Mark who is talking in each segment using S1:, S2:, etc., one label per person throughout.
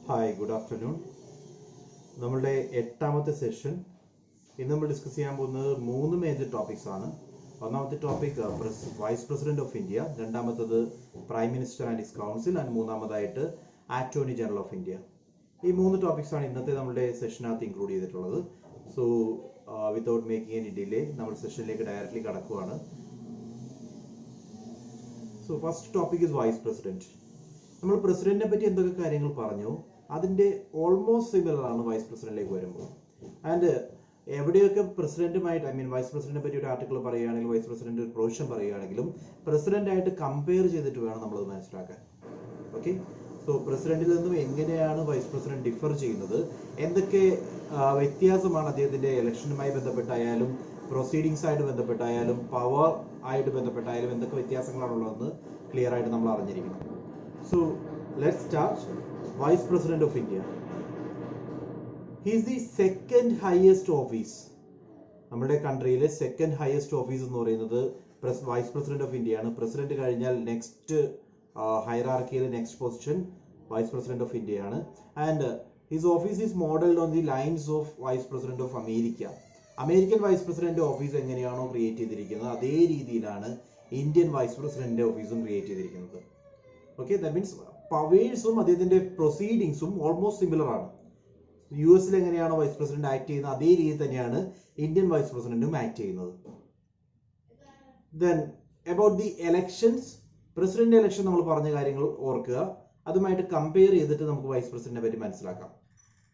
S1: Hi good afternoon. നമ്മളുടെ എട്ടാമത്തെ session ഇന്ന് നമ്മൾ ഡിസ്കസ് ചെയ്യാൻ പോകുന്നത് 3 മേജർ ടോപ്പിക്സ് ആണ്. ഒന്നാമത്തെ topic vice president of India, രണ്ടാമത്തത് prime minister and his council, and മൂന്നാമതായിട്ട് അറ്റോർണി ജനറൽ ഓഫ് ഇന്ത്യ. ഈ 3 ടോപ്പിക്സ് ആണ് ഇന്നത്തെ നമ്മുടെ സെഷനകത്ത് ഇൻക്ലൂഡ് ചെയ്തിട്ടുള്ളത്. So without making any delay നമ്മൾ സെഷനിലേക്ക് ഡയറക്റ്റ്ലി കടക്കുവാണ്. So first topic is vice president. നമ്മൾ പ്രസിഡന്റിനെ പറ്റി എന്തൊക്കെ കാര്യങ്ങൾ പറഞ്ഞു അതിന്റെ ഓൾമോസ്റ്റ് സിമിലർ ആണ് വൈസ് പ്രസിഡന്റിലേക്ക് വരുമ്പോൾ. ആൻഡ് എവിടെയൊക്കെ പ്രസിഡന്റുമായിട്ട് വൈസ് പ്രസിഡന്റിനെ പറ്റി ഒരു ആർട്ടിക്കിൾ പറയുകയാണെങ്കിലും വൈസ് പ്രസിഡന്റ് ഒരു പ്രൊവിഷൻ പറയുകയാണെങ്കിലും പ്രസിഡന്റ് ആയിട്ട് കമ്പയർ ചെയ്തിട്ട് വേണം നമ്മളത് മനസ്സിലാക്കാൻ. ഓക്കെ, സോ പ്രസിഡന്റിൽ നിന്നും എങ്ങനെയാണ് വൈസ് പ്രസിഡന്റ് ഡിഫർ ചെയ്യുന്നത്, എന്തൊക്കെ വ്യത്യാസമാണ് അദ്ദേഹത്തിന്റെ ഇലക്ഷനുമായി ബന്ധപ്പെട്ടായാലും പ്രൊസീഡിങ്സ് ആയിട്ട് ബന്ധപ്പെട്ടായാലും പവർ ആയിട്ട് ബന്ധപ്പെട്ടായാലും എന്തൊക്കെ വ്യത്യാസങ്ങളാണുള്ളതെന്ന് ക്ലിയർ ആയിട്ട് നമ്മൾ അറിഞ്ഞിരിക്കണം. So let's start. Vice President of India. He is the second highest office. നമ്മുടെ കൺട്രിയിലെ സെക്കൻഡ് ഹയസ്റ്റ് ഓഫീസ് എന്ന് പറയുന്നത് വൈസ് പ്രസിഡന്റ് ഓഫ് ഇന്ത്യ ആണ്. പ്രസിഡന്റ് കഴിഞ്ഞാൽ നെക്സ്റ്റ് ഹൈറാർക്കിയിലെ next position vice president of India ആണ്. And his office is modelled on the lines of vice president of America. American vice president office എങ്ങനെയാണോ create ചെയ്തിരിക്കുന്നത് അതേ രീതിയിലാണ് ഇന്ത്യൻ വൈസ് പ്രസിഡന്റ് ഓഫീസും create ചെയ്തിരിക്കുന്നത്. ഓക്കെ, ദാറ്റ് മീൻസ് പവേഴ്സും അദ്ദേഹത്തിന്റെ പ്രൊസീഡിങ്സും ഓൾമോസ്റ്റ് സിമിലർ ആണ്. യു എസിൽ എങ്ങനെയാണോ വൈസ് പ്രസിഡന്റ് ആക്ട് ചെയ്യുന്നത് അതേ രീതി തന്നെയാണ് ഇന്ത്യൻ വൈസ് പ്രസിഡന്റും ആക്ട് ചെയ്യുന്നത്. Then about the elections, president election നമ്മൾ പറഞ്ഞ കാര്യങ്ങൾ ഓർക്കുക. അതുമായിട്ട് കമ്പയർ ചെയ്തിട്ട് നമുക്ക് വൈസ് പ്രസിഡന്റിനെ പറ്റി മനസ്സിലാക്കാം.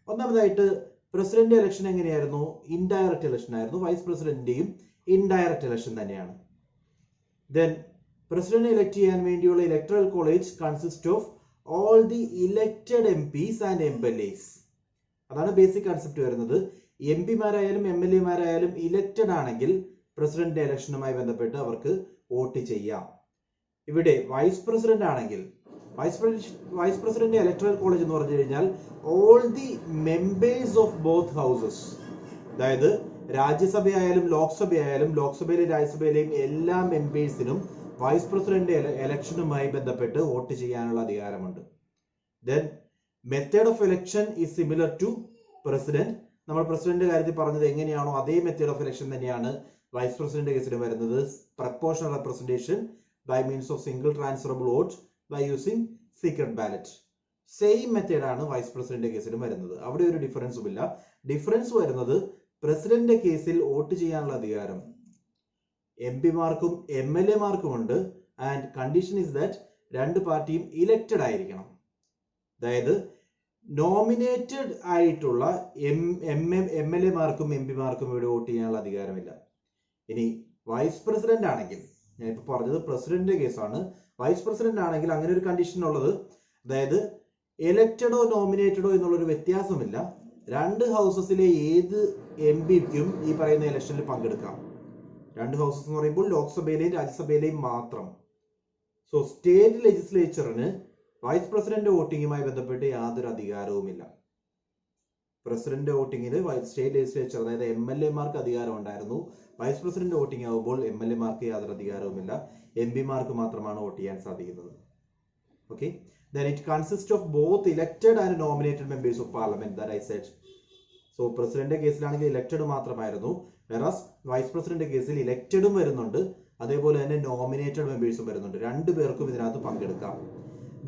S1: ഒന്നാമതായിട്ട് പ്രസിഡന്റ് എലക്ഷൻ എങ്ങനെയായിരുന്നു? ഇൻഡയറക്റ്റ് എലക്ഷൻ ആയിരുന്നു. വൈസ് പ്രസിഡന്റിന്റെയും ഇൻഡയറക്റ്റ് എലക്ഷൻ തന്നെയാണ്. ദെൻ പ്രസിഡന്റ് ഇലക്ട് ചെയ്യാൻ വേണ്ടിയുള്ള electoral college consist of all the elected MPs and MLAs. അതാണ് ബേസിക് കൺസെപ്റ്റ് വരുന്നത്. എം പിമാരായാലും എം എൽ എമാരായാലും ഇലക്റ്റഡ് ആണെങ്കിൽ പ്രസിഡന്റ് ഇലക്ഷനുമായി ബന്ധപ്പെട്ട് അവർക്ക് വോട്ട് ചെയ്യാം. ഇവിടെ വൈസ് പ്രസിഡന്റ് ആണെങ്കിൽ വൈസ് പ്രസിഡന്റ് ഇലക്ടറൽ കോളേജ് എന്ന് പറഞ്ഞു കഴിഞ്ഞാൽ all the members of both houses, അതായത് രാജ്യസഭയായാലും ലോക്സഭയായാലും ലോക്സഭയിലെയും രാജ്യസഭയിലെയും എല്ലാ മെമ്പേഴ്സിനും വൈസ് പ്രസിഡന്റ് ഇലക്ഷനുമായി ബന്ധപ്പെട്ട് വോട്ട് ചെയ്യാനുള്ള അധികാരമുണ്ട്. Then method of election is similar to president. നമ്മൾ പ്രസിഡന്റ് കാര്യത്തിൽ പറഞ്ഞത് എങ്ങനെയാണോ അതേ മെത്തേഡ് ഓഫ് ഇലക്ഷൻ തന്നെയാണ് വൈസ് പ്രസിഡന്റ് കേസിൽ വരുന്നത്. Proportional representation by means of single transferable vote by using secret ballot. Same മെത്തേഡാണ് വൈസ് പ്രസിഡന്റ് കേസിലും വരുന്നത്. അവിടെ ഒരു ഡിഫറൻസും ഇല്ല. ഡിഫറൻസ് വരുന്നത് പ്രസിഡന്റ് കേസിൽ വോട്ട് ചെയ്യാനുള്ള അധികാരം എം പിമാർക്കും എം എൽ എമാർക്കും ഉണ്ട്. ആൻഡ് കണ്ടീഷൻ ഇസ് ദാറ്റ് രണ്ട് പാർട്ടിയും ഇലക്റ്റഡ് ആയിരിക്കണം. അതായത് നോമിനേറ്റഡ് ആയിട്ടുള്ള എം എൽ എമാർക്കും എം പിമാർക്കും ഇവിടെ വോട്ട് ചെയ്യാനുള്ള അധികാരമില്ല. ഇനി വൈസ് പ്രസിഡന്റ് ആണെങ്കിൽ, ഞാൻ ഇപ്പൊ പറഞ്ഞത് പ്രസിഡന്റ് കേസാണ്, വൈസ് പ്രസിഡന്റ് ആണെങ്കിൽ അങ്ങനെ ഒരു കണ്ടീഷൻ ഉള്ളത്, അതായത് എലക്റ്റഡോ നോമിനേറ്റഡോ എന്നുള്ളൊരു വ്യത്യാസമില്ല. രണ്ട് ഹൗസസിലെ ഏത് എം പിക്കും ഈ പറയുന്ന ഇലക്ഷനിൽ പങ്കെടുക്കാം. രണ്ട് ഹൗസസ് എന്ന് പറയുമ്പോൾ ലോക്സഭയിലെയും രാജ്യസഭയിലെയും മാത്രം. സോ സ്റ്റേറ്റ് ലെജിസ്ലേച്ചറിന് വൈസ് പ്രസിഡന്റ് വോട്ടിങ്ങുമായി ബന്ധപ്പെട്ട് യാതൊരു അധികാരവുമില്ല. പ്രസിഡന്റ് വോട്ടിങ്ങിൽ സ്റ്റേറ്റ് ലെജിസ്ലേച്ചർ, അതായത് എം എൽ എമാർക്ക് അധികാരം ഉണ്ടായിരുന്നു. വൈസ് പ്രസിഡന്റ് വോട്ടിംഗ് ആകുമ്പോൾ എം എൽ എമാർക്ക് യാതൊരു അധികാരവുമില്ല. എം പിമാർക്ക് മാത്രമാണ് വോട്ട് ചെയ്യാൻ സാധിക്കുന്നത്. Okay, then it consists of both elected and nominated members of parliament that I said. So president കേസിലാണെങ്കിൽ ഇലക്റ്റഡ് മാത്രമായിരുന്നു, വെറാസ് വൈസ് പ്രസിഡന്റ് കേസിൽ ഇലക്റ്റഡും വരുന്നുണ്ട്, അതേപോലെ തന്നെ നോമിനേറ്റഡ് മെമ്പേഴ്സും വരുന്നുണ്ട്. രണ്ടു പേർക്കും ഇതിനകത്ത് പങ്കെടുക്കാം.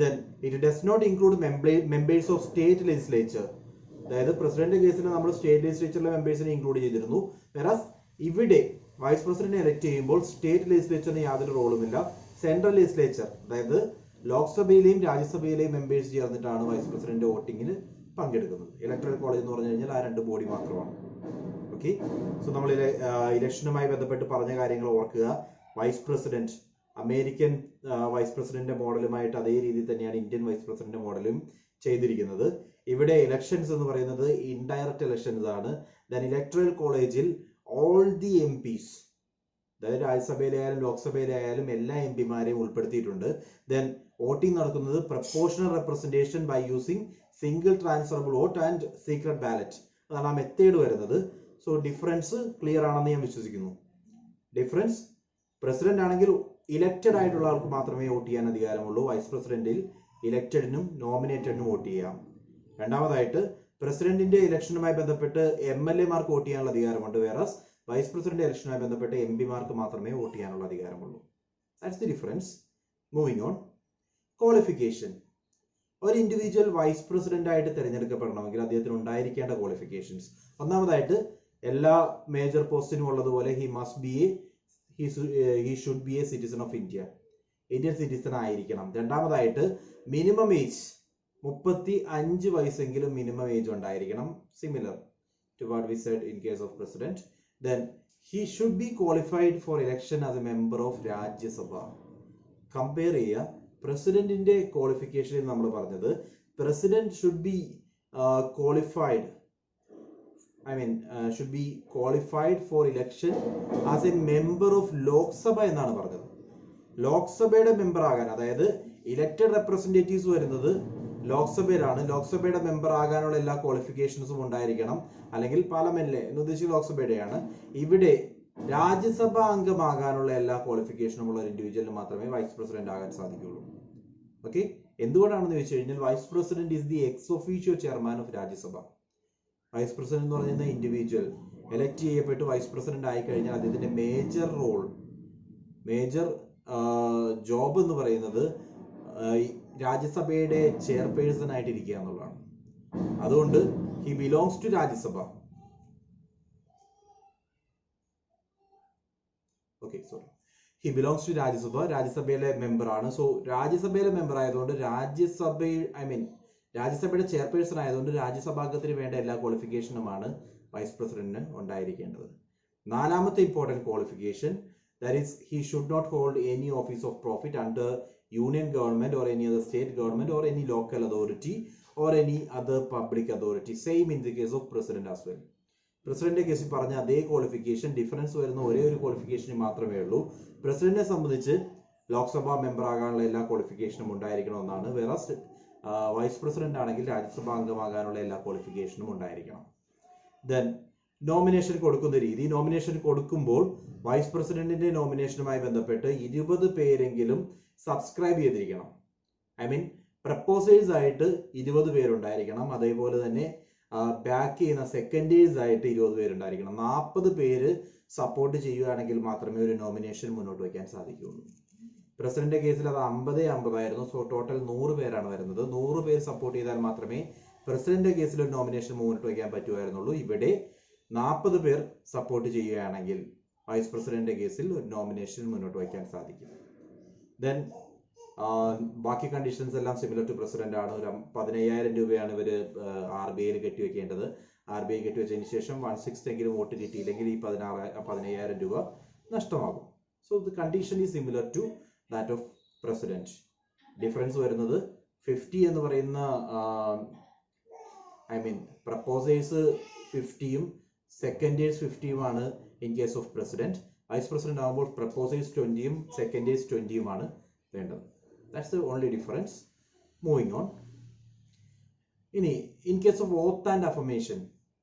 S1: Then it does not include members of state legislature. അതായത് പ്രസിഡന്റ് കേസിൽ നമ്മൾ സ്റ്റേറ്റ് ലെജിസ്ലേച്ചറിലെ മെമ്പേഴ്സിനെ ഇൻക്ലൂഡ് ചെയ്തിരുന്നു. വെറാസ് ഇവിടെ വൈസ് പ്രസിഡന്റ് എലക്ട് ചെയ്യുമ്പോൾ സ്റ്റേറ്റ് ലെജിസ്ലേച്ചറിന് യാതൊരു റോളുമില്ല. സെൻട്രൽ ലെജിസ്ലേച്ചർ, അതായത് ലോക്സഭയിലെയും രാജ്യസഭയിലെയും മെമ്പേഴ്സ് ചേർന്നിട്ടാണ് വൈസ് പ്രസിഡന്റ് വോട്ടിങ്ങിന് പങ്കെടുക്കുന്നത്. ഇലക്ടറൽ കോളേജ് എന്ന് പറഞ്ഞു കഴിഞ്ഞാൽ ആ രണ്ട് ബോഡി മാത്രമാണ്. ഓക്കെ, സോ നമ്മൾ ഇലക്ഷനുമായി ബന്ധപ്പെട്ട് പറഞ്ഞ കാര്യങ്ങൾ ഓർക്കുക. Vice president American vice president മോഡലുമായിട്ട് അതേ രീതിയിൽ തന്നെയാണ് ഇന്ത്യൻ വൈസ് പ്രസിഡന്റ് മോഡലും ചെയ്തിരിക്കുന്നത്. ഇവിടെ ഇലക്ഷൻസ് എന്ന് പറയുന്നത് ഇൻഡയറക്റ്റ് ഇലക്ഷൻസ് ആണ്. ദെൻ ഇലക്ടറൽ കോളേജിൽ ഓൾ ദി എം പിസ്, അതായത് രാജ്യസഭയിലായാലും ലോക്സഭയിലായാലും എല്ലാ എം പിമാരെയും ഉൾപ്പെടുത്തിയിട്ടുണ്ട്. ദെൻ വോട്ടിംഗ് നടക്കുന്നത് proportional representation by using single transferable vote and secret ballot. അതാണ് ആ മെത്തേഡ് വരുന്നത്. സോ ഡിഫറൻസ് ക്ലിയർ ആണെന്ന് ഞാൻ വിശ്വസിക്കുന്നു. ഡിഫറൻസ്, പ്രസിഡന്റ് ആണെങ്കിൽ ഇലക്റ്റഡ് ആയിട്ടുള്ള ആൾക്ക് മാത്രമേ വോട്ട് ചെയ്യാൻ അധികാരമുള്ളൂ. വൈസ് പ്രസിഡന്റിൽ ഇലക്റ്റഡിനും നോമിനേറ്റഡിനും വോട്ട് ചെയ്യാം. രണ്ടാമതായിട്ട് പ്രസിഡന്റിന്റെ ഇലക്ഷനുമായി ബന്ധപ്പെട്ട് MLA മാർക്ക് വോട്ട് ചെയ്യാനുള്ള അധികാരമുണ്ട്, വേറെ വൈസ് പ്രസിഡന്റ് ഇലക്ഷനുമായി ബന്ധപ്പെട്ട് MP മാർക്ക് മാത്രമേ വോട്ട് ചെയ്യാനുള്ള അധികാരമുള്ളൂ. That's the difference. Moving on. Qualification. ഒരു ഇൻഡിവിജ്വൽ വൈസ് പ്രസിഡന്റ് ആയിട്ട് തിരഞ്ഞെടുക്കപ്പെടണമെങ്കിൽ അദ്ദേഹത്തിന് ഉണ്ടായിരിക്കേണ്ട ക്വാളിഫിക്കേഷൻസ്. ഒന്നാമതായിട്ട് എല്ലാ മേജർ പോസ്റ്റിനും ഉള്ളതുപോലെ he should be a citizen of India. Indian citizen ആയിരിക്കണം. രണ്ടാമതായിട്ട് മിനിമം ഏജ് 35 വയസ്സെങ്കിലും മിനിമം ഏജ് ഉണ്ടായിരിക്കണം, similar to what we said in case of president. Then he should be qualified for election as a member of Rajya Sabha. Compare ചെയ്യുക. പ്രസിഡന്റിന്റെ ക്വാളിഫിക്കേഷനിൽ നമ്മൾ പറഞ്ഞത് president should be qualified for election as a member of Lok Sabha എന്നാണ് പറഞ്ഞത്. ലോക്സഭയുടെ member ആകാൻ, അതായത് elected representatives വരുന്നത് ലോക്സഭയിലാണ്. ലോക്സഭയുടെ member ആകാനുള്ള എല്ലാ ക്വാളിഫിക്കേഷൻസും ഉണ്ടായിരിക്കണം, അല്ലെങ്കിൽ പാർലമെന്റിലെ എന്ന് ഉദ്ദേശിച്ച് ലോക്സഭയുടെയാണ്. ഇവിടെ രാജ്യസഭ അംഗമാകാനുള്ള എല്ലാ ക്വാളിഫിക്കേഷനും ഉള്ള ഒരു ഇൻഡിവിജ്വലിന് മാത്രമേ വൈസ് പ്രസിഡന്റ് ആകാൻ സാധിക്കുകയുള്ളൂ. ഓക്കെ, എന്തുകൊണ്ടാണെന്ന് ചോദിച്ചു കഴിഞ്ഞാൽ vice president is the ex officio chairman of Rajya Sabha. Vice president എന്ന് പറയുന്ന ഇൻഡിവിജ്വൽ എലക്ട് ചെയ്യപ്പെട്ട് വൈസ് പ്രസിഡന്റ് ആയി കഴിഞ്ഞാൽ അദ്ദേഹത്തിന്റെ മേജർ ജോബ് എന്ന് പറയുന്നത് രാജ്യസഭയുടെ ചെയർപേഴ്സൺ ആയിട്ട് ഇരിക്കുക എന്നുള്ളതാണ്. അതുകൊണ്ട് he belongs to Rajya Sabha. He belongs to Rajya Sabha. രാജ്യസഭയിലെ മെമ്പർ ആണ്. സോ രാജ്യസഭയിലെ മെമ്പർ ആയതുകൊണ്ട് രാജ്യസഭയുടെ ചെയർപേഴ്സൺ ആയതുകൊണ്ട് രാജ്യസഭാംഗത്തിന് വേണ്ട എല്ലാ ക്വാളിഫിക്കേഷനുമാണ് വൈസ് പ്രസിഡന്റിന് ഉണ്ടായിരിക്കേണ്ടത്. നാലാമത്തെ important qualification, that is he should not hold any office of profit under union government or any other state government or any local authority or any other public authority. Same in the case of president as well. പ്രസിഡന്റിന്റെ കേസിൽ പറഞ്ഞ അതേ qualification, difference വരുന്ന ഒരേ ഒരു qualification മാത്രമേ ഉള്ളൂ. പ്രസിഡന്റിനെ സംബന്ധിച്ച് ലോക്സഭാ മെമ്പർ ആകാനുള്ള എല്ലാ ക്വാളിഫിക്കേഷനും ഉണ്ടായിരിക്കണമെന്നാണ്. വേറെ വൈസ് പ്രസിഡന്റ് ആണെങ്കിൽ രാജ്യസഭാ അംഗമാകാനുള്ള എല്ലാ ക്വാളിഫിക്കേഷനും ഉണ്ടായിരിക്കണം. ദെൻ നോമിനേഷൻ കൊടുക്കുന്ന രീതി. നോമിനേഷൻ കൊടുക്കുമ്പോൾ വൈസ് പ്രസിഡന്റിന്റെ നോമിനേഷനുമായി ബന്ധപ്പെട്ട് 20 പേരെങ്കിലും സബ്സ്ക്രൈബ് ചെയ്തിരിക്കണം. പ്രപ്പോസേഴ്സ് ആയിട്ട് 20 പേരുണ്ടായിരിക്കണം. അതേപോലെ തന്നെ ബാക്ക് ചെയ്യുന്ന സെക്കൻഡേഴ്സ് ആയിട്ട് 20 പേരുണ്ടായിരിക്കണം. 40 പേര് സപ്പോർട്ട് ചെയ്യുകയാണെങ്കിൽ മാത്രമേ ഒരു നോമിനേഷൻ മുന്നോട്ട് വയ്ക്കാൻ സാധിക്കുകയുള്ളൂ. പ്രസിഡന്റ് കേസിൽ അത് 50-50 ആയിരുന്നു. സോ ടോട്ടൽ 100 പേരാണ് വരുന്നത്. 100 പേര് സപ്പോർട്ട് ചെയ്താൽ മാത്രമേ പ്രസിഡന്റ് കേസിൽ ഒരു നോമിനേഷൻ മുന്നോട്ട് വയ്ക്കാൻ പറ്റുമായിരുന്നുള്ളൂ. ഇവിടെ 40 പേർ സപ്പോർട്ട് ചെയ്യുകയാണെങ്കിൽ വൈസ് പ്രസിഡന്റ് കേസിൽ ഒരു നോമിനേഷൻ മുന്നോട്ട് വയ്ക്കാൻ സാധിക്കും. ദെൻ ബാക്കി കണ്ടീഷൻസ് എല്ലാം സിമിലർ ടു പ്രസിഡന്റ് ആണ്. ഒരു 15,000 രൂപയാണ് ഇവര് RBIയിൽ കെട്ടിവെക്കേണ്ടത്. RBI കെട്ടിവെച്ചതിന് ശേഷം 1/6 എങ്കിലും വോട്ട് കിട്ടിയില്ലെങ്കിൽ ഈ 15,000 രൂപ നഷ്ടമാകും. So the condition is similar to that of president. Difference വരുന്നത് 50 എന്ന് പറയുന്ന പ്രപ്പോസേഴ്സ് 50-യും സെക്കൻഡേഴ്സ് 50-യുമാണ് in case of president. Vice president ആകുമ്പോൾ പ്രപ്പോസേഴ്സ് 20-യും സെക്കൻഡേഴ്സ് 20-യുമാണ് വേണ്ടത്. That's the only difference. Moving on. ഇനി in case of oath and affirmation,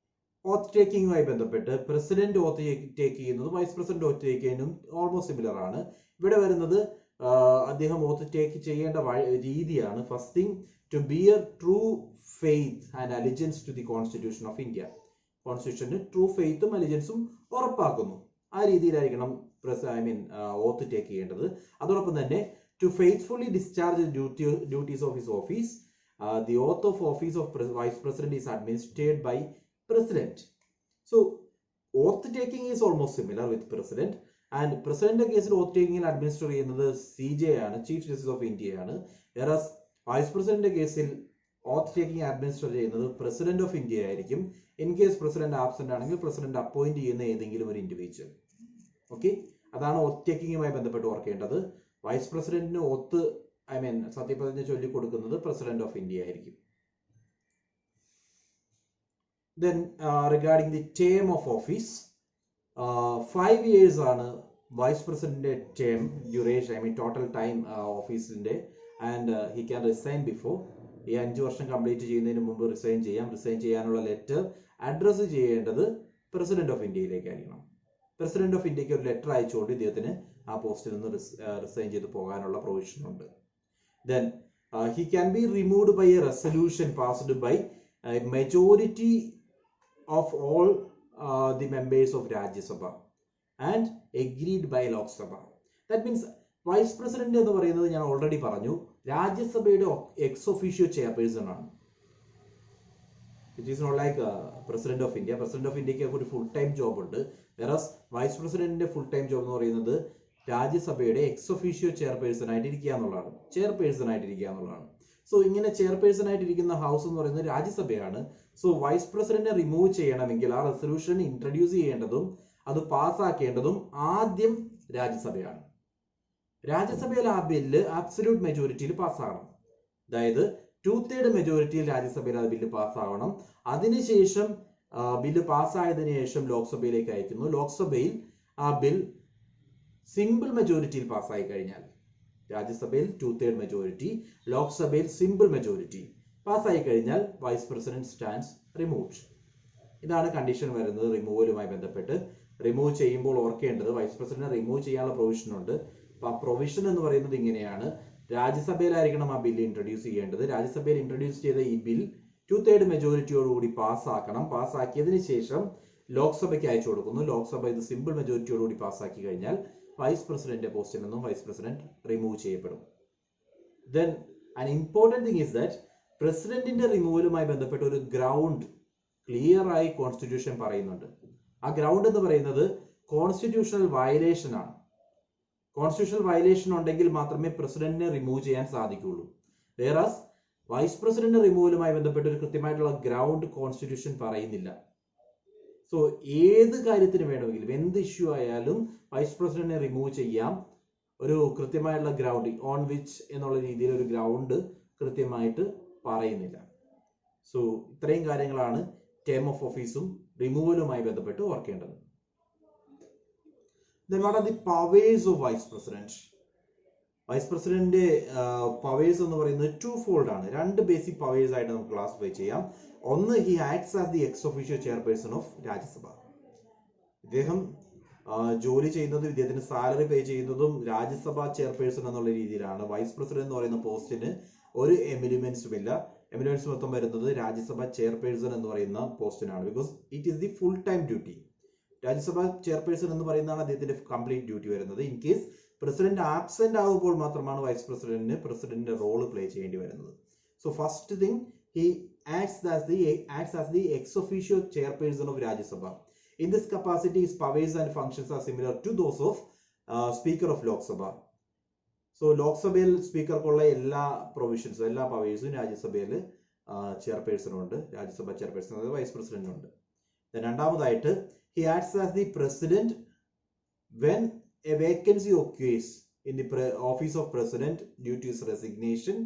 S1: oath ടേക്കിങ്ങുമായി ബന്ധപ്പെട്ട് പ്രസിഡന്റ് ഓത്ത് ടേക്ക് ചെയ്യുന്നതും വൈസ് പ്രസിഡന്റ് ഓത്ത് ടേക്ക് ചെയ്യുന്നതും ഓൾമോസ്റ്റ് സിമിലർ ആണ്. ഇവിടെ വരുന്നത് അദ്ദേഹം ഓത്ത് ടേക്ക് ചെയ്യേണ്ട രീതിയാണ്. First thing, to bear true faith and allegiance to the constitution of India. കോൺസ്റ്റിറ്റ്യൂഷന് ട്രൂ ഫെയ്ത്തും അലിജൻസും ഉറപ്പാക്കുന്നു. ആ രീതിയിലായിരിക്കണം ഓത്ത് ടേക്ക് ചെയ്യേണ്ടത്. അതോടൊപ്പം തന്നെ to faithfully discharge duties of his office. The oath of office of vice president is administered by president. So oath taking is almost similar with president, and president കേസിൽ oath taking administer ചെയ്യുന്നത് CJ ആണ്, chief justice of India ആണ്. whereas vice president കേസിൽ oath taking administer ചെയ്യുന്നത് president of India ആയിരിക്കും. In case president absent ആണെങ്കിൽ president appoint ചെയ്യുന്ന ഏതെങ്കിലും ഒരു ഇൻഡിവിജ്വൽ. ഓക്കെ, അതാണ് oath taking-യുമായി ബന്ധപ്പെട്ട് ഓർക്കേണ്ടത്. വൈസ് പ്രസിഡന്റിന് ഓത്ത് സത്യപ്രതിജ്ഞ ചൊല്ലിക്കൊടുക്കുന്നത് പ്രസിഡന്റ് ഓഫ് ഇന്ത്യ ആയിരിക്കും. Then regarding the term of office, 5 years ആണ് വൈസ് പ്രസിഡന്റിന്റെ ടേം ഡ്യൂറേഷൻ, ടോട്ടൽ ടൈം ഓഫീസിന്റെ. And he can resign before. ഈ 5 വർഷം കംപ്ലീറ്റ് ചെയ്യുന്നതിന് മുമ്പ് റിസൈൻ ചെയ്യാം. റിസൈൻ ചെയ്യാനുള്ള ലെറ്റർ അഡ്രസ് ചെയ്യേണ്ടത് പ്രസിഡന്റ് ഓഫ് ഇന്ത്യയിലേക്കായിരിക്കണം. പ്രസിഡന്റ് ഓഫ് ഇന്ത്യക്ക് ഒരു ലെറ്റർ അയച്ചുകൊണ്ട് ഇദ്ദേഹത്തിന് ആ പോസ്റ്റിൽ നിന്ന് റിസൈൻ ചെയ്ത് പോകാനുള്ള പ്രൊവിഷൻ ഉണ്ട്. Then he can be removed by a resolution passed by majority of all the members of Rajya Sabha and agreed by Lok Sabha. That means vice president എന്ന് പറയുന്നത് ഞാൻ ഓൾറെഡി പറഞ്ഞു രാജ്യസഭയുടെ എക്സ് ഒഫീഷ്യോ ചെയർപേഴ്സൺ ആണ്. It is not like president of India. President of ഇന്ത്യക്ക് ഒരു full time job ഉണ്ട്. Whereas vice പ്രസിഡന്റിന്റെ ഫുൾ ടൈം ജോബ് എന്ന് പറയുന്നത് രാജ്യസഭയുടെ എക്സ് ഒഫീഷ്യോ ചെയർപേഴ്സൺ ആയിട്ടിരിക്കുക എന്നുള്ളതാണ്. സോ ഇങ്ങനെ ചെയർപേഴ്സൺ ആയിട്ടിരിക്കുന്ന ഹൗസ് എന്ന് പറയുന്നത് രാജ്യസഭയാണ്. സോ വൈസ് പ്രസിഡന്റിനെ റിമൂവ് ചെയ്യണമെങ്കിൽ ആ റെസൊല്യൂഷൻ ഇൻട്രൊഡ്യൂസ് ചെയ്യേണ്ടതും അത് പാസ്സാക്കേണ്ടതും ആദ്യം രാജ്യസഭയാണ്. രാജ്യസഭയിൽ ആ ബില്ല് അബ്സല്യൂട്ട് മെജോറിറ്റിയിൽ പാസ്സാകണം. അതായത് 2/3 മെജോറിറ്റിയിൽ രാജ്യസഭയിൽ ആ ബില്ല് പാസ്സാവണം. അതിനുശേഷം ബില്ല് പാസ്സായതിനു ശേഷം ലോക്സഭയിലേക്ക് അയക്കുന്നു. ലോക്സഭയിൽ ആ ബിൽ സിമ്പിൾ മെജോറിറ്റിയിൽ പാസ്സായി കഴിഞ്ഞാൽ, രാജ്യസഭയിൽ 2/3 മെജോറിറ്റി, ലോക്സഭയിൽ സിമ്പിൾ മെജോറിറ്റി പാസ്സായി കഴിഞ്ഞാൽ വൈസ് പ്രസിഡന്റ് സ്റ്റാൻഡ്സ് റിമൂവ്ഡ്. ഇതാണ് കണ്ടീഷൻ വരുന്നത് റിമൂവലുമായി ബന്ധപ്പെട്ട്. റിമൂവ് ചെയ്യുമ്പോൾ ഓർക്കേണ്ടത് വൈസ് പ്രസിഡന്റിനെ റിമൂവ് ചെയ്യാനുള്ള പ്രൊവിഷൻ ഉണ്ട്. ആ പ്രൊവിഷൻ എന്ന് പറയുന്നത് ഇങ്ങനെയാണ്: രാജ്യസഭയിലായിരിക്കണം ആ ബില്ല് ഇൻട്രൊഡ്യൂസ് ചെയ്യേണ്ടത്. രാജ്യസഭയിൽ ഇൻട്രൊഡ്യൂസ് ചെയ്ത ഈ ബിൽ 2/3 മെജോറിറ്റിയോടുകൂടി പാസ്സാക്കണം. പാസ്സാക്കിയതിനു ശേഷം ലോക്സഭയ്ക്ക് അയച്ചു കൊടുക്കുന്നു. ലോക്സഭ ഇത് സിമ്പിൾ മെജോറിറ്റിയോടുകൂടി പാസ്സാക്കി കഴിഞ്ഞാൽ വൈസ് പ്രസിഡന്റ് പോസ്റ്റിൽ നിന്നും വൈസ് പ്രസിഡന്റ് റിമൂവ് ചെയ്യപ്പെടും. Then an important thing is that പ്രസിഡന്റിന്റെ റിമൂവലുമായി ബന്ധപ്പെട്ട ഒരു ഗ്രൗണ്ട് ക്ലിയർ ആയി കോൺസ്റ്റിറ്റ്യൂഷൻ പറയുന്നുണ്ട്. ആ ഗ്രൗണ്ട് എന്ന് പറയുന്നത് കോൺസ്റ്റിറ്റ്യൂഷണൽ വയലേഷൻ ആണ്. കോൺസ്റ്റിറ്റ്യൂഷണൽ വയലേഷൻ ഉണ്ടെങ്കിൽ മാത്രമേ പ്രസിഡന്റിനെ റിമൂവ് ചെയ്യാൻ സാധിക്കുകയുള്ളൂ. വേറാസ് വൈസ് പ്രസിഡന്റ് റിമൂവലുമായി ബന്ധപ്പെട്ട ഒരു കൃത്യമായിട്ടുള്ള ഗ്രൗണ്ട് കോൺസ്റ്റിറ്റ്യൂഷൻ പറയുന്നില്ല. സോ ഏത് കാര്യത്തിന് വേണമെങ്കിലും, എന്ത് ഇഷ്യൂ ആയാലും വൈസ് പ്രസിഡന്റിനെ റിമൂവ് ചെയ്യാം. ഒരു കൃത്യമായിട്ടുള്ള ഗ്രൗണ്ട് ഓൺ വിച്ച് എന്നുള്ള രീതിയിൽ ഒരു ഗ്രൗണ്ട് കൃത്യമായിട്ട് പറയുന്നില്ല. സോ ഇത്രയും കാര്യങ്ങളാണ് ടേം ഓഫ് ഓഫീസും റിമൂവലുമായി ബന്ധപ്പെട്ട് ഓർക്കേണ്ടത്. Then what are the powers of vice president? Vice പ്രസിഡന്റിന്റെ പവേഴ്സ് എന്ന് പറയുന്നത് 2-fold ആണ്. 2 ബേസിക് പവേഴ്സ് ആയിട്ട് നമുക്ക് ക്ലാസിഫൈ ചെയ്യാം. ഒന്ന്, he acts as the ex officio chairperson of Rajya Sabha. ഇദ്ദേഹം ജോലി ചെയ്യുന്നതും ഇദ്ദേഹത്തിന് സാലറി പേ ചെയ്യുന്നതും രാജ്യസഭ ചെയർപേഴ്സൺ എന്നുള്ള രീതിയിലാണ്. വൈസ് പ്രസിഡന്റ് എന്ന് പറയുന്ന പോസ്റ്റിന് ഒരു എമിലിമെന്റ്സും ഇല്ല. എമിലിമെന്റ്സ് മൊത്തം വരുന്നത് രാജ്യസഭ ചെയർപേഴ്സൺ എന്ന് പറയുന്ന പോസ്റ്റിനാണ്. Because it is the full time duty. Rajya Sabha chairperson എന്ന് പറയുന്നതാണ് അദ്ദേഹത്തിന്റെ കംപ്ലീറ്റ് ഡ്യൂട്ടി വരുന്നത്. ഇൻ കേസ് പ്രസിഡന്റ് ആബ്സെന്റ് ആകുമ്പോൾ മാത്രമാണ് വൈസ് പ്രസിഡന്റിന് പ്രസിഡന്റിന്റെ റോൾ പ്ലേ ചെയ്യേണ്ടി വരുന്നത്. So first thing, he acts as the ex officio chairperson of Rajya Sabha. In this capacity, his powers and functions are similar to those of Speaker of Lok Sabha. So Lok Sabhയിൽ സ്പീക്കർക്കുള്ള എല്ലാ പ്രൊവിഷൻസും എല്ലാ പവേഴ്സും രാജ്യസഭയിൽ chairperson ഉണ്ട്. Rajya Sabha chairperson അതായത് vice president ഉണ്ട്. രണ്ടാമതായിട്ട്, he acts as the president when a vacancy occurs in the office of president due to his resignation,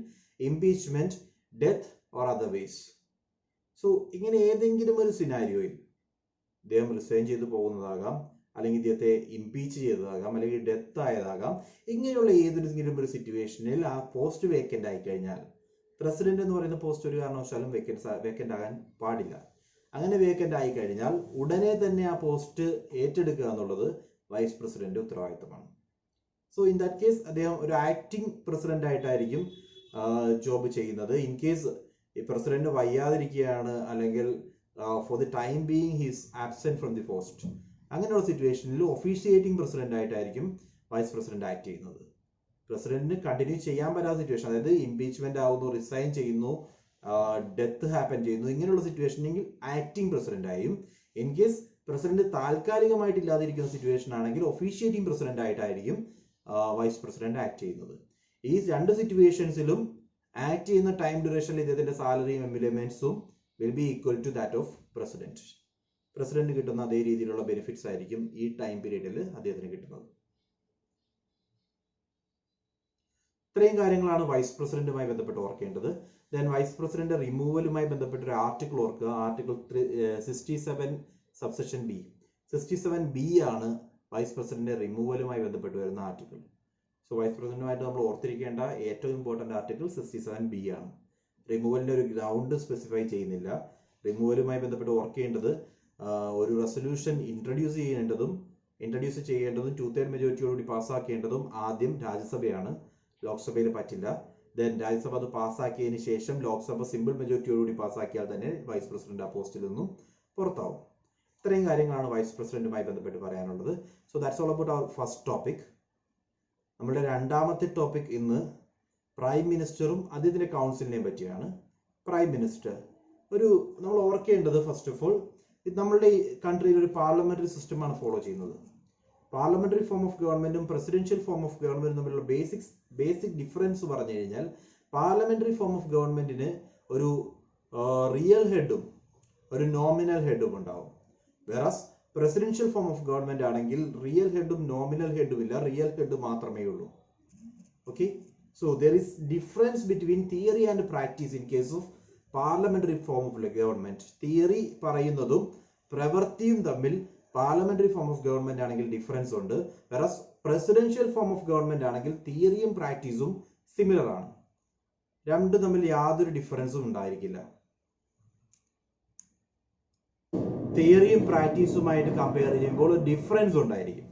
S1: impeachment, death or otherwise. So ഇങ്ങനെ ഏതെങ്കിലും ഒരു സിനാരിയോയിൽ ഇദ്ദേഹം റിസൈൻ ചെയ്തു പോകുന്നതാകാം, അല്ലെങ്കിൽ ഇദ്ദേഹത്തെ ഇംപീച്ച് ചെയ്തതാകാം, അല്ലെങ്കിൽ ഡെത്ത് ആയതാകാം. ഇങ്ങനെയുള്ള ഏതെങ്കിലും ഒരു സിറ്റുവേഷനിൽ ആ പോസ്റ്റ് വേക്കന്റ് ആയി കഴിഞ്ഞാൽ, പ്രസിഡന്റ് എന്ന് പറയുന്ന പോസ്റ്റ് ഒരു കാരണവശാലും വേക്കന്റ് ആകാൻ പാടില്ല. അങ്ങനെ വേക്കന്റ് ആയി കഴിഞ്ഞാൽ ഉടനെ തന്നെ ആ പോസ്റ്റ് ഏറ്റെടുക്കുക എന്നുള്ളത് വൈസ് പ്രസിഡന്റ് ഉത്തരവാദിത്തമാണ്. സോ ഇൻ ദാറ്റ് കേസ് അദ്ദേഹം ഒരു ആക്ടിംഗ് പ്രസിഡന്റ് ആയിട്ടായിരിക്കും ജോബ് ചെയ്യുന്നത്. ഇൻ കേസ് ഈ പ്രസിഡന്റ് വയ്യാതിരിക്കുകയാണ്, അല്ലെങ്കിൽ for the time being he's absent from the post, അങ്ങനെയുള്ള സിറ്റുവേഷനിൽ ഒഫീഷ്യേറ്റിംഗ് പ്രസിഡന്റ് ആയിട്ടായിരിക്കും വൈസ് പ്രസിഡന്റ് ആക്ട് ചെയ്യുന്നത്. പ്രസിഡന്റിന് കണ്ടിന്യൂ ചെയ്യാൻ പറ്റാത്ത സിറ്റുവേഷൻ, അതായത് ഇംപീച്ച്മെന്റ് ആവുന്നു, റിസൈൻ ചെയ്യുന്നു, ഡെത്ത് ഹാപ്പൻ ചെയ്യുന്നു, ഇങ്ങനെയുള്ള സിറ്റുവേഷനെങ്കിൽ ആക്ടിംഗ് പ്രസിഡന്റ് ആയും. ഇൻ കേസ് പ്രസിഡന്റ് താൽക്കാലികമായിട്ട് ഇല്ലാതിരിക്കുന്ന സിറ്റുവേഷൻ ആണെങ്കിൽ ഒഫീഷ്യേറ്റിംഗ് പ്രസിഡന്റ് ആയിട്ടായിരിക്കും വൈസ് പ്രസിഡന്റ് ആക്ട് ചെയ്യുന്നത്. ഈ 2 സിറ്റുവേഷൻസിലും ആക്ട് ചെയ്യുന്ന ടൈം ഡ്യൂറേഷനിൽ ഇദ്ദേഹത്തിന്റെ സാലറിയും എമിലിമെന്റ്സും will be equal to that of president. President കിട്ടുന്ന അതേ രീതിയിലുള്ള ബെനിഫിറ്റ്സ് ആയിരിക്കും ഈ ടൈം പീരീഡിൽ അദ്ദേഹത്തിന് കിട്ടുന്നത്. ഇത്രയും കാര്യങ്ങളാണ് വൈസ് പ്രസിഡന്റുമായി ബന്ധപ്പെട്ട് ഓർക്കേണ്ടത്. ദെൻ വൈസ് പ്രസിഡന്റ് റിമൂവലുമായി ബന്ധപ്പെട്ട ഒരു ആർട്ടിക്കിൾ ഓർക്കുക. Article 67 subsection B. 67B ആണ് വൈസ് പ്രസിഡന്റ് റിമൂവലുമായി ബന്ധപ്പെട്ട് വരുന്ന ആർട്ടിക്കിൾ. സോ വൈസ് പ്രസിഡന്റുമായിട്ട് നമ്മൾ ഓർത്തിരിക്കേണ്ട ഏറ്റവും ഇമ്പോർട്ടന്റ് ആർട്ടിക്കിൾ 67B ആണ്. റിമൂവലിന്റെ ഒരു ഗ്രൗണ്ട് സ്പെസിഫൈ ചെയ്യുന്നില്ല. റിമൂവലുമായി ബന്ധപ്പെട്ട് ഓർക്കേണ്ടത് ഒരു റെസൊല്യൂഷൻ ഇൻട്രൊഡ്യൂസ് ചെയ്യേണ്ടതും 2/3 മെജോറിറ്റിയോടുകൂടി പാസ്സാക്കേണ്ടതും ആദ്യം രാജ്യസഭയാണ്, ലോക്സഭയിൽ പറ്റില്ല. ദെൻ രാജ്യസഭ അത് പാസ്സാക്കിയതിന് ശേഷം ലോക്സഭ സിമ്പിൾ മെജോറിറ്റിയോടുകൂടി പാസ്സാക്കിയാൽ തന്നെ വൈസ് പ്രസിഡന്റ് ആ പോസ്റ്റിൽ നിന്നും പുറത്താവും. ഇത്രയും കാര്യങ്ങളാണ് വൈസ് പ്രസിഡന്റുമായി ബന്ധപ്പെട്ട് പറയാനുള്ളത്. So that's all about our first topic. നമ്മുടെ രണ്ടാമത്തെ ടോപ്പിക് ഇന്ന് പ്രൈം മിനിസ്റ്ററും അദ്ദേഹത്തിന്റെ കൗൺസിലിനെയും പറ്റിയാണ്. പ്രൈം മിനിസ്റ്റർ നമ്മൾ ഓർക്കേണ്ടത് ഫസ്റ്റ് ഓഫ് ഓൾ നമ്മളുടെ ഈ കൺട്രിയിൽ ഒരു പാർലമെന്ററി സിസ്റ്റമാണ് ഫോളോ ചെയ്യുന്നത്. പാർലമെന്ററി ഫോം ഓഫ് ഗവൺമെന്റും പ്രസിഡൻഷ്യൽ ഫോം ഓഫ് ഗവൺമെന്റും തമ്മിലുള്ള ബേസിക് ഡിഫറൻസ് പറഞ്ഞു കഴിഞ്ഞാൽ പാർലമെന്ററി ഫോം ഓഫ് ഗവൺമെന്റിന് ഒരു റിയൽ ഹെഡും ഒരു നോമിനൽ ഹെഡും ഉണ്ടാവും. Whereas presidential form of government ആണെങ്കിൽ റിയൽ ഹെഡും നോമിനൽ ഹെഡും ഇല്ല, റിയൽ ഹെഡ് മാത്രമേ ഉള്ളൂ. Okay, so there is difference between theory and practice in case of parliamentary form of government. Theory പറയുന്നതും പ്രവൃത്തിയും തമ്മിൽ പാർലമെന്ററി ഫോം ഓഫ് ഗവൺമെന്റ് ആണെങ്കിൽ difference ഉണ്ട്. Whereas presidential form of government ആണെങ്കിൽ തിയറിയും പ്രാക്ടീസും similar ആണ്. രണ്ടും തമ്മിൽ യാതൊരു ഡിഫറൻസും ഉണ്ടായിരിക്കില്ല. തിയറിയും പ്രാക്ടീസുമായിട്ട് കമ്പയർ ചെയ്യുമ്പോൾ ഡിഫറൻസ് ഉണ്ടായിരിക്കും.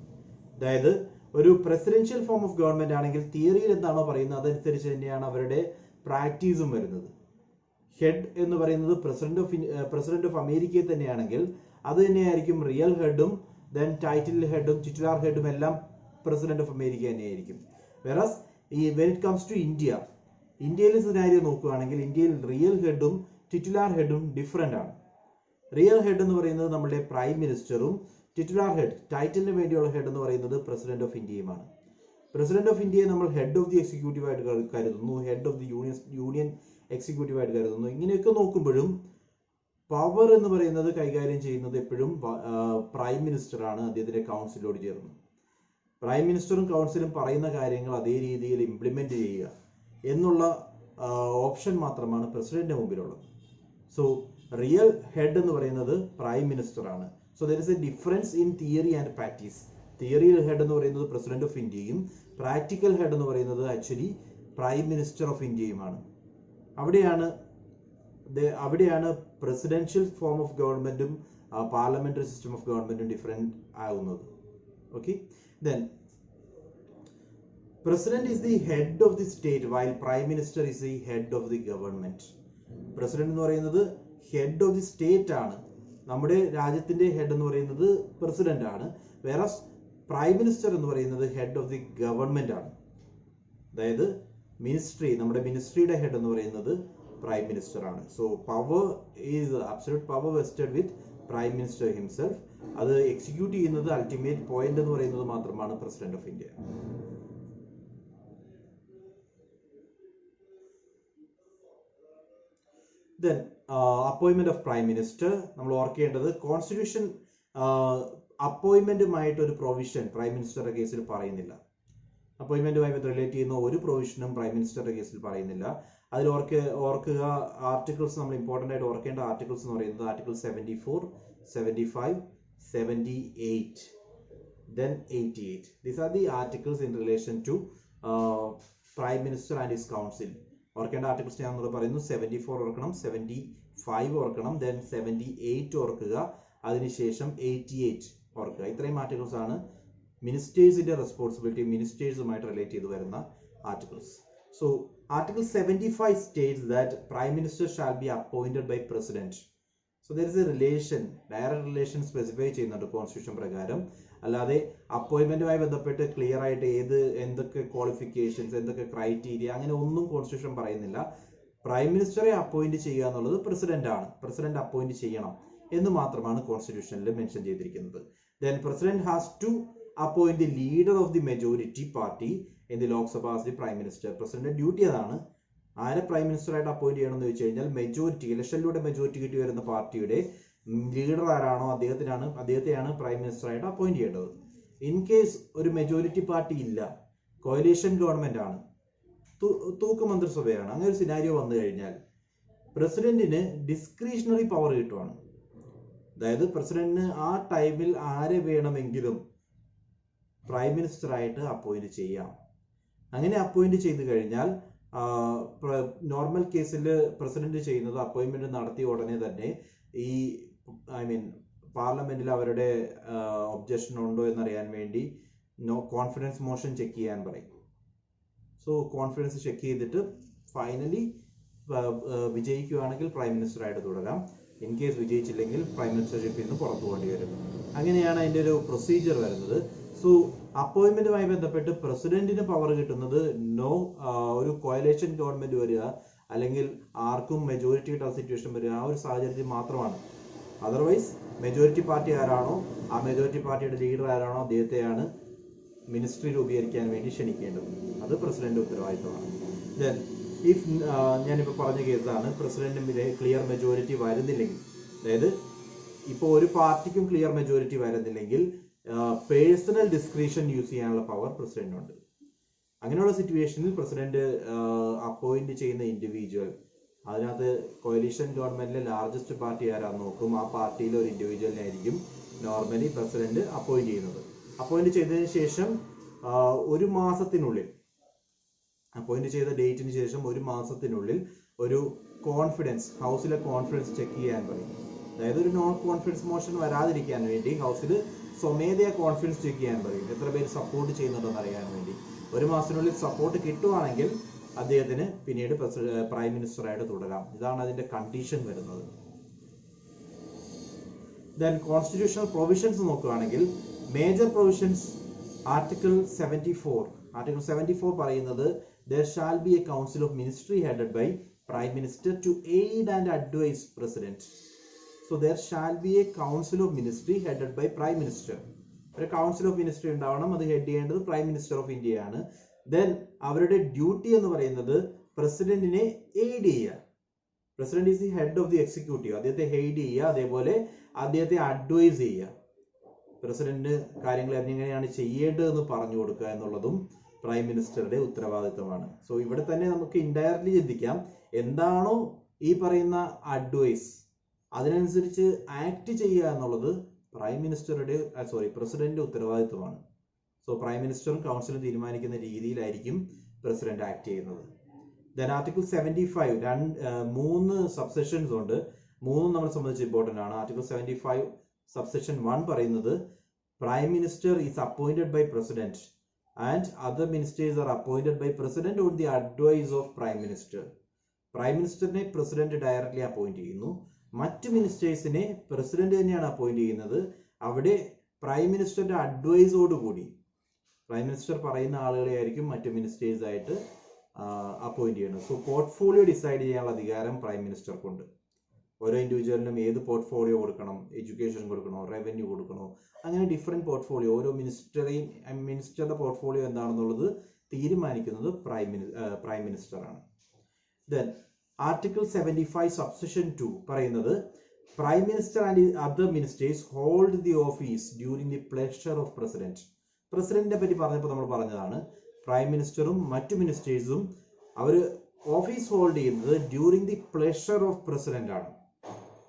S1: അതായത് ഒരു പ്രസിഡൻഷ്യൽ ഫോം ഓഫ് ഗവൺമെന്റ് ആണെങ്കിൽ തിയറിയിൽ എന്താണോ പറയുന്നത് അതനുസരിച്ച് തന്നെയാണ് അവരുടെ പ്രാക്ടീസും വരുന്നത്. ഹെഡ് എന്ന് പറയുന്നത് പ്രസിഡന്റ് ഓഫ് അമേരിക്കയിൽ തന്നെയാണെങ്കിൽ അത് തന്നെയായിരിക്കും റിയൽ ഹെഡും ദെൻ ടൈറ്റിൽ ഹെഡും ടിറ്റുലാർ ഹെഡും എല്ലാം പ്രസിഡന്റ് ഓഫ് അമേരിക്ക തന്നെയായിരിക്കും. Whereas when it comes to ഇന്ത്യയിലെ സിനാരിയോ നോക്കുകയാണെങ്കിൽ ഇന്ത്യയിൽ റിയൽ ഹെഡും ടിറ്റുലാർ ഹെഡും ഡിഫറെന്റ് ആണ്. റിയൽ ഹെഡ് എന്ന് പറയുന്നത് നമ്മുടെ പ്രൈം മിനിസ്റ്ററും ടിറ്റുലാർ ഹെഡ് ടൈറ്റിലിന് വേണ്ടിയുള്ള ഹെഡ് എന്ന് പറയുന്നത് പ്രസിഡന്റ് ഓഫ് ഇന്ത്യയുമാണ്. പ്രസിഡന്റ് ഓഫ് ഇന്ത്യയെ നമ്മൾ ഹെഡ് ഓഫ് ദി എക്സിക്യൂട്ടീവ് ആയിട്ട് കരുതുന്നു, head of the union executive ആയിട്ട് കരുതുന്നു. ഇങ്ങനെയൊക്കെ നോക്കുമ്പോഴും പവർ എന്ന് പറയുന്നത് കൈകാര്യം ചെയ്യുന്നത് എപ്പോഴും പ്രൈം മിനിസ്റ്റർ ആണ് അദ്ദേഹത്തിന്റെ കൗൺസിലോട് ചേർന്ന്. പ്രൈം മിനിസ്റ്ററും കൗൺസിലും പറയുന്ന കാര്യങ്ങൾ അതേ രീതിയിൽ ഇംപ്ലിമെന്റ് ചെയ്യുക എന്നുള്ള ഓപ്ഷൻ മാത്രമാണ് പ്രസിഡന്റിന്റെ മുമ്പിലുള്ളത്. സോ റിയൽ ഹെഡ് എന്ന് പറയുന്നത് പ്രൈം മിനിസ്റ്റർ ആണ്. So there is a difference in theory and practice. തിയറിയൽ ഹെഡ് എന്ന് പറയുന്നത് പ്രസിഡന്റ് ഓഫ് ഇന്ത്യയും പ്രാക്ടിക്കൽ ഹെഡ് എന്ന് പറയുന്നത് ആക്ച്വലി പ്രൈം മിനിസ്റ്റർ ഓഫ് ഇന്ത്യയുമാണ്. അവിടെയാണ് പ്രസിഡൻഷ്യൽ ഫോം ഓഫ് ഗവൺമെന്റും പാർലമെന്ററി സിസ്റ്റം ഓഫ് ഗവൺമെന്റും ഡിഫറെന്റ് ആകുന്നത്. Okay, then president is the head of the state while prime minister is the head of the government. President എന്ന് പറയുന്നത് head of the state ആണ്. നമ്മുടെ രാജ്യത്തിന്റെ ഹെഡ് എന്ന് പറയുന്നത് പ്രസിഡന്റ് ആണ്. വേറെ പ്രൈം മിനിസ്റ്റർ എന്ന് പറയുന്നത് ഹെഡ് ഓഫ് ദി ഗവൺമെന്റ് ആണ്. അതായത് നമ്മുടെ മിനിസ്ട്രിയുടെ ഹെഡ് എന്ന് പറയുന്നത് പ്രൈം മിനിസ്റ്റർ ആണ്. So power is absolute power vested with prime minister himself. അത് എക്സിക്യൂട്ട് ചെയ്യുന്നത് അൾട്ടിമേറ്റ് പോയിന്റ് എന്ന് പറയുന്നത് മാത്രമാണ് president of India. Then appointment of prime minister. നമ്മൾ ഓർക്കേണ്ടത് കോൺസ്റ്റിറ്റ്യൂഷൻ അപ്പോയിന്റ്മെന്റുമായിട്ട് ഒരു പ്രൊവിഷൻ പ്രൈം മിനിസ്റ്ററുടെ കേസിൽ പറയുന്നില്ല. അപ്പോയിന്റ്മെന്റുമായി റിലേറ്റ് ചെയ്യുന്ന ഒരു പ്രൊവിഷനും പ്രൈം മിനിസ്റ്ററുടെ കേസിൽ പറയുന്നില്ല. അതിൽ ഓർക്കുക ആർട്ടിക്കിൾസ്, നമ്മൾ ഇമ്പോർട്ടൻ്റ് ആയിട്ട് ഓർക്കേണ്ട ആർട്ടിക്കിൾസ് എന്ന് പറയുന്നത് article 74, 75, 78, then 88. These are the articles in relation to Prime Minister and his council. ഓർക്കേണ്ട ആർട്ടിക്കിൾസ് ഞാൻ പറയുന്നു. 74 ഓർക്കണം, 75 ഓർക്കണം, ദെൻ 78 ഓർക്കുക, അതിനുശേഷം 88 ഓർക്കുക. ഇത്രയും ആർട്ടിക്കിൾസ് ആണ് മിനിസ്റ്റേഴ്സിന്റെ റെസ്പോൺസിബിലിറ്റി, മിനിസ്റ്റേഴ്സുമായിട്ട് റിലേറ്റ് ചെയ്ത് വരുന്ന articles. So article 75 states that Prime Minister shall be appointed by President. So there is a relation, direct relation specify ചെയ്യുന്നുണ്ട് കോൺസ്റ്റിറ്റ്യൂഷൻ പ്രകാരം. അല്ലാതെ അപ്പോയിന്റ്മെന്റുമായി ബന്ധപ്പെട്ട് ക്ലിയർ ആയിട്ട് എന്തൊക്കെ ക്വാളിഫിക്കേഷൻസ്, എന്തൊക്കെ ക്രൈറ്റീരിയ, അങ്ങനെ ഒന്നും കോൺസ്റ്റിറ്റ്യൂഷൻ പറയുന്നില്ല. പ്രൈം മിനിസ്റ്ററെ അപ്പോയിന്റ് ചെയ്യുക എന്നുള്ളത് പ്രസിഡന്റ് ആണ്, പ്രസിഡന്റ് അപ്പോയിന്റ് ചെയ്യണം എന്ന് മാത്രമാണ് കോൺസ്റ്റിറ്റ്യൂഷനിൽ മെൻഷൻ ചെയ്തിരിക്കുന്നത്. Then President has to appoint the leader of the majority party in the Lok Sabha as the Prime Minister. President duty അതാണ്. ആരെ പ്രൈം മിനിസ്റ്റർ ആയിട്ട് അപ്പോയിന്റ് ചെയ്യണം എന്ന് ചോദിച്ചു കഴിഞ്ഞാൽ മെജോറിറ്റി, ഇലക്ഷനിലൂടെ മെജോറിറ്റി കിട്ടി വരുന്ന പാർട്ടിയുടെ ലീഡർ ആരാണോ അദ്ദേഹത്തെയാണ് പ്രൈം മിനിസ്റ്റർ ആയിട്ട് അപ്പോയിന്റ് ചെയ്യേണ്ടത്. ഇൻ കേസ് ഒരു മെജോറിറ്റി പാർട്ടി ഇല്ല, കോalition ഗവൺമെന്റ് ആണ്, തൂക്ക് മന്ത്രിസഭയാണ്, അങ്ങനെ ഒരു സിനാരിയോ വന്നു കഴിഞ്ഞാൽ പ്രസിഡന്റിന് ഡിസ്ക്രിഷണറി പവർ കിട്ടുവാണ്. അതായത് പ്രസിഡന്റിന് ആ ടൈമിൽ ആരെ വേണമെങ്കിലും പ്രൈം മിനിസ്റ്റർ ആയിട്ട് അപ്പോയിന്റ് ചെയ്യാം. അങ്ങനെ അപ്പോയിന്റ് ചെയ്ത് കഴിഞ്ഞാൽ നോർമൽ കേസിൽ പ്രസിഡന്റ് ചെയ്യുന്നത് അപ്പോയിന്റ്മെന്റ് നടത്തിയ ഉടനെ തന്നെ പാർലമെന്റിൽ അവരുടെ ഒബ്ജക്ഷൻ ഉണ്ടോ എന്നറിയാൻ വേണ്ടി കോൺഫിഡൻസ് മോഷൻ ചെക്ക് ചെയ്യാൻ പറയും. സോ കോൺഫിഡൻസ് ചെക്ക് ചെയ്തിട്ട് ഫൈനലി വിജയിക്കുകയാണെങ്കിൽ പ്രൈം മിനിസ്റ്ററായിട്ട് തുടരാം. ഇൻ കേസ് വിജയിച്ചില്ലെങ്കിൽ പ്രൈം മിനിസ്റ്റർഷിപ്പിൽ നിന്ന് പുറത്തു പോകേണ്ടി വരും. അങ്ങനെയാണ് അതിൻ്റെ ഒരു പ്രൊസീജിയർ വരുന്നത്. സോ അപ്പോയിൻമെന്റുമായി ബന്ധപ്പെട്ട് പ്രസിഡന്റിന് പവർ കിട്ടുന്നത് ഒരു കോയലേഷൻ ഗവൺമെന്റ് വരിക അല്ലെങ്കിൽ ആർക്കും മെജോറിറ്റി കിട്ടാത്ത സിറ്റുവേഷൻ വരിക ആ ഒരു സാഹചര്യത്തിൽ മാത്രമാണ്. അതർവൈസ് മെജോറിറ്റി പാർട്ടി ആരാണോ ആ മെജോറിറ്റി പാർട്ടിയുടെ ലീഡർ ആരാണോ അദ്ദേഹത്തെയാണ് മിനിസ്ട്രി രൂപീകരിക്കാൻ വേണ്ടി ക്ഷണിക്കേണ്ടത്. അത് പ്രസിഡന്റ് ഉത്തരവാദിത്തമാണ്. ദെൻ ഇഫ് ഞാനിപ്പോൾ പറഞ്ഞ കേസാണ്, പ്രസിഡന്റിന് ക്ലിയർ മെജോറിറ്റി വരുന്നില്ലെങ്കിൽ, അതായത് ഇപ്പോൾ ഒരു പാർട്ടിക്കും ക്ലിയർ മെജോറിറ്റി വരുന്നില്ലെങ്കിൽ പേഴ്സണൽ ഡിസ്ക്രിഷൻ യൂസ് ചെയ്യാനുള്ള പവർ പ്രസിഡന്റിനുണ്ട്. അങ്ങനെയുള്ള സിറ്റുവേഷനിൽ പ്രസിഡന്റ് അപ്പോയിന്റ് ചെയ്യുന്ന ഇൻഡിവിജ്വൽ, അതിനകത്ത് കോയലീഷൻ ഗവൺമെന്റിലെ ലാർജസ്റ്റ് പാർട്ടി ആരാന്ന് നോക്കും. ആ പാർട്ടിയിലെ ഒരു ഇൻഡിവിജ്വലിനായിരിക്കും നോർമലി പ്രസിഡന്റ് അപ്പോയിന്റ് ചെയ്യുന്നത്. അപ്പോയിന്റ് ചെയ്തതിന് ശേഷം ഒരു മാസത്തിനുള്ളിൽ, അപ്പോയിന്റ് ചെയ്ത ഡേറ്റിന് ശേഷം ഒരു മാസത്തിനുള്ളിൽ ഒരു കോൺഫിഡൻസ്, ഹൗസിലെ കോൺഫിഡൻസ് ചെക്ക് ചെയ്യാൻ പറയും. അതായത് ഒരു നോൺ കോൺഫിഡൻസ് മോഷൻ വരാതിരിക്കാൻ വേണ്ടി ഹൗസിൽ സ്വമേധയാ കോൺഫിഡൻസ് ചെക്ക് ചെയ്യാൻ പറയും. എത്ര പേര് സപ്പോർട്ട് ചെയ്യുന്നുണ്ടെന്ന് അറിയാൻ വേണ്ടി. ഒരു മാസത്തിനുള്ളിൽ സപ്പോർട്ട് കിട്ടുവാണെങ്കിൽ അദ്ദേഹത്തിന് പിന്നീട് പ്രൈം മിനിസ്റ്ററായിട്ട് തുടരാം. ഇതാണ് അതിന്റെ കണ്ടീഷൻ വരുന്നത്. ദെൻ കോൺസ്റ്റിറ്റ്യൂഷണൽ പ്രൊവിഷൻസ് നോക്കുകയാണെങ്കിൽ മേജർ പ്രൊവിഷൻസ് ആർട്ടിക്കിൾ 74 പറയുന്നത് there shall be a council of ministry headed by prime minister to aid and advise president. So there shall be a council of ministry headed by prime minister. ഒരു council of ministry ഉണ്ടാവണം. അത് head ചെയ്യേണ്ടത് prime minister of India ആണ്. Then അവരുടെ duty എന്ന് പറയുന്നത് പ്രസിഡന്റിനെ aid ചെയ്യുക. President is the head of the executive. അദ്ദേഹത്തെ ഹെയ്ഡ് ചെയ്യുക, അതേപോലെ അദ്ദേഹത്തെ അഡ്വൈസ് ചെയ്യുക. പ്രസിഡന്റ് കാര്യങ്ങൾ എങ്ങനെയാണ് ചെയ്യേണ്ടതെന്ന് പറഞ്ഞു കൊടുക്കുക എന്നുള്ളതും പ്രൈം മിനിസ്റ്ററുടെ ഉത്തരവാദിത്തമാണ്. സോ ഇവിടെ തന്നെ നമുക്ക് ഇൻഡയറക്ട്ലി ചിന്തിക്കാം, എന്താണോ ഈ പറയുന്ന അഡ്വൈസ് അതിനനുസരിച്ച് ആക്ട് ചെയ്യുക എന്നുള്ളത് പ്രസിഡന്റിന്റെ ഉത്തരവാദിത്തമാണ്. സോ പ്രൈം മിനിസ്റ്ററും കൗൺസിലും തീരുമാനിക്കുന്ന രീതിയിലായിരിക്കും പ്രസിഡന്റ് ആക്ട് ചെയ്യുന്നത്. ദെൻ ആർട്ടിക്കിൾ 75 3 സബ്സെഷൻസ് ഉണ്ട്. മൂന്നും നമ്മളെ സംബന്ധിച്ച് ഇമ്പോർട്ടന്റ് ആണ്. ആർട്ടിക്കിൾ 75 സബ്സെഷൻ 1 പറയുന്നത് prime minister is appointed by president and other ministers are appointed by president on the advice of prime minister. Prime മിനിസ്റ്ററിനെ പ്രസിഡന്റ് ഡയറക്ട്ലി അപ്പോയിന്റ് ചെയ്യുന്നു. മറ്റ് മിനിസ്റ്റേഴ്സിനെ പ്രസിഡന്റ് തന്നെയാണ് അപ്പോയിന്റ് ചെയ്യുന്നത്. അവിടെ പ്രൈം മിനിസ്റ്ററിന്റെ അഡ്വൈസോടുകൂടി പ്രൈം മിനിസ്റ്റർ പറയുന്ന ആളുകളെ ആയിരിക്കും മറ്റ് മിനിസ്റ്റേഴ്സ് ആയിട്ട് അപ്പോയിന്റ് ചെയ്യുന്നത്. സോ പോർട്ട്ഫോളിയോ ഡിസൈഡ് ചെയ്യാനുള്ള അധികാരം പ്രൈം മിനിസ്റ്റർക്കുണ്ട്. ഓരോ ഇൻഡിവിജ്വലിനും ഏത് പോർട്ട്ഫോളിയോ കൊടുക്കണം, എഡ്യൂക്കേഷൻ കൊടുക്കണോ, റവന്യൂ കൊടുക്കണോ, അങ്ങനെ ഡിഫറെന്റ് പോർട്ട്ഫോളിയോ, ഓരോ മിനിസ്റ്ററുടെ പോർട്ട്ഫോളിയോ എന്താണെന്നുള്ളത് തീരുമാനിക്കുന്നത് പ്രൈം മിനിസ്റ്റർ ആണ്. ദെൻ ആർട്ടിക്കിൾ 75 സബ്സെഷൻ 2 പറയുന്നത് prime minister and other ministers hold the office during the pleasure of president. പ്രസിഡന്റിനെ പറ്റി പറഞ്ഞപ്പോൾ നമ്മൾ പറഞ്ഞതാണ്, പ്രൈം മിനിസ്റ്ററും മറ്റു മിനിസ്റ്റേഴ്സും അവർ ഓഫീസ് ഹോൾഡ് ചെയ്യുന്നത് during the pleasure of president ആണ്.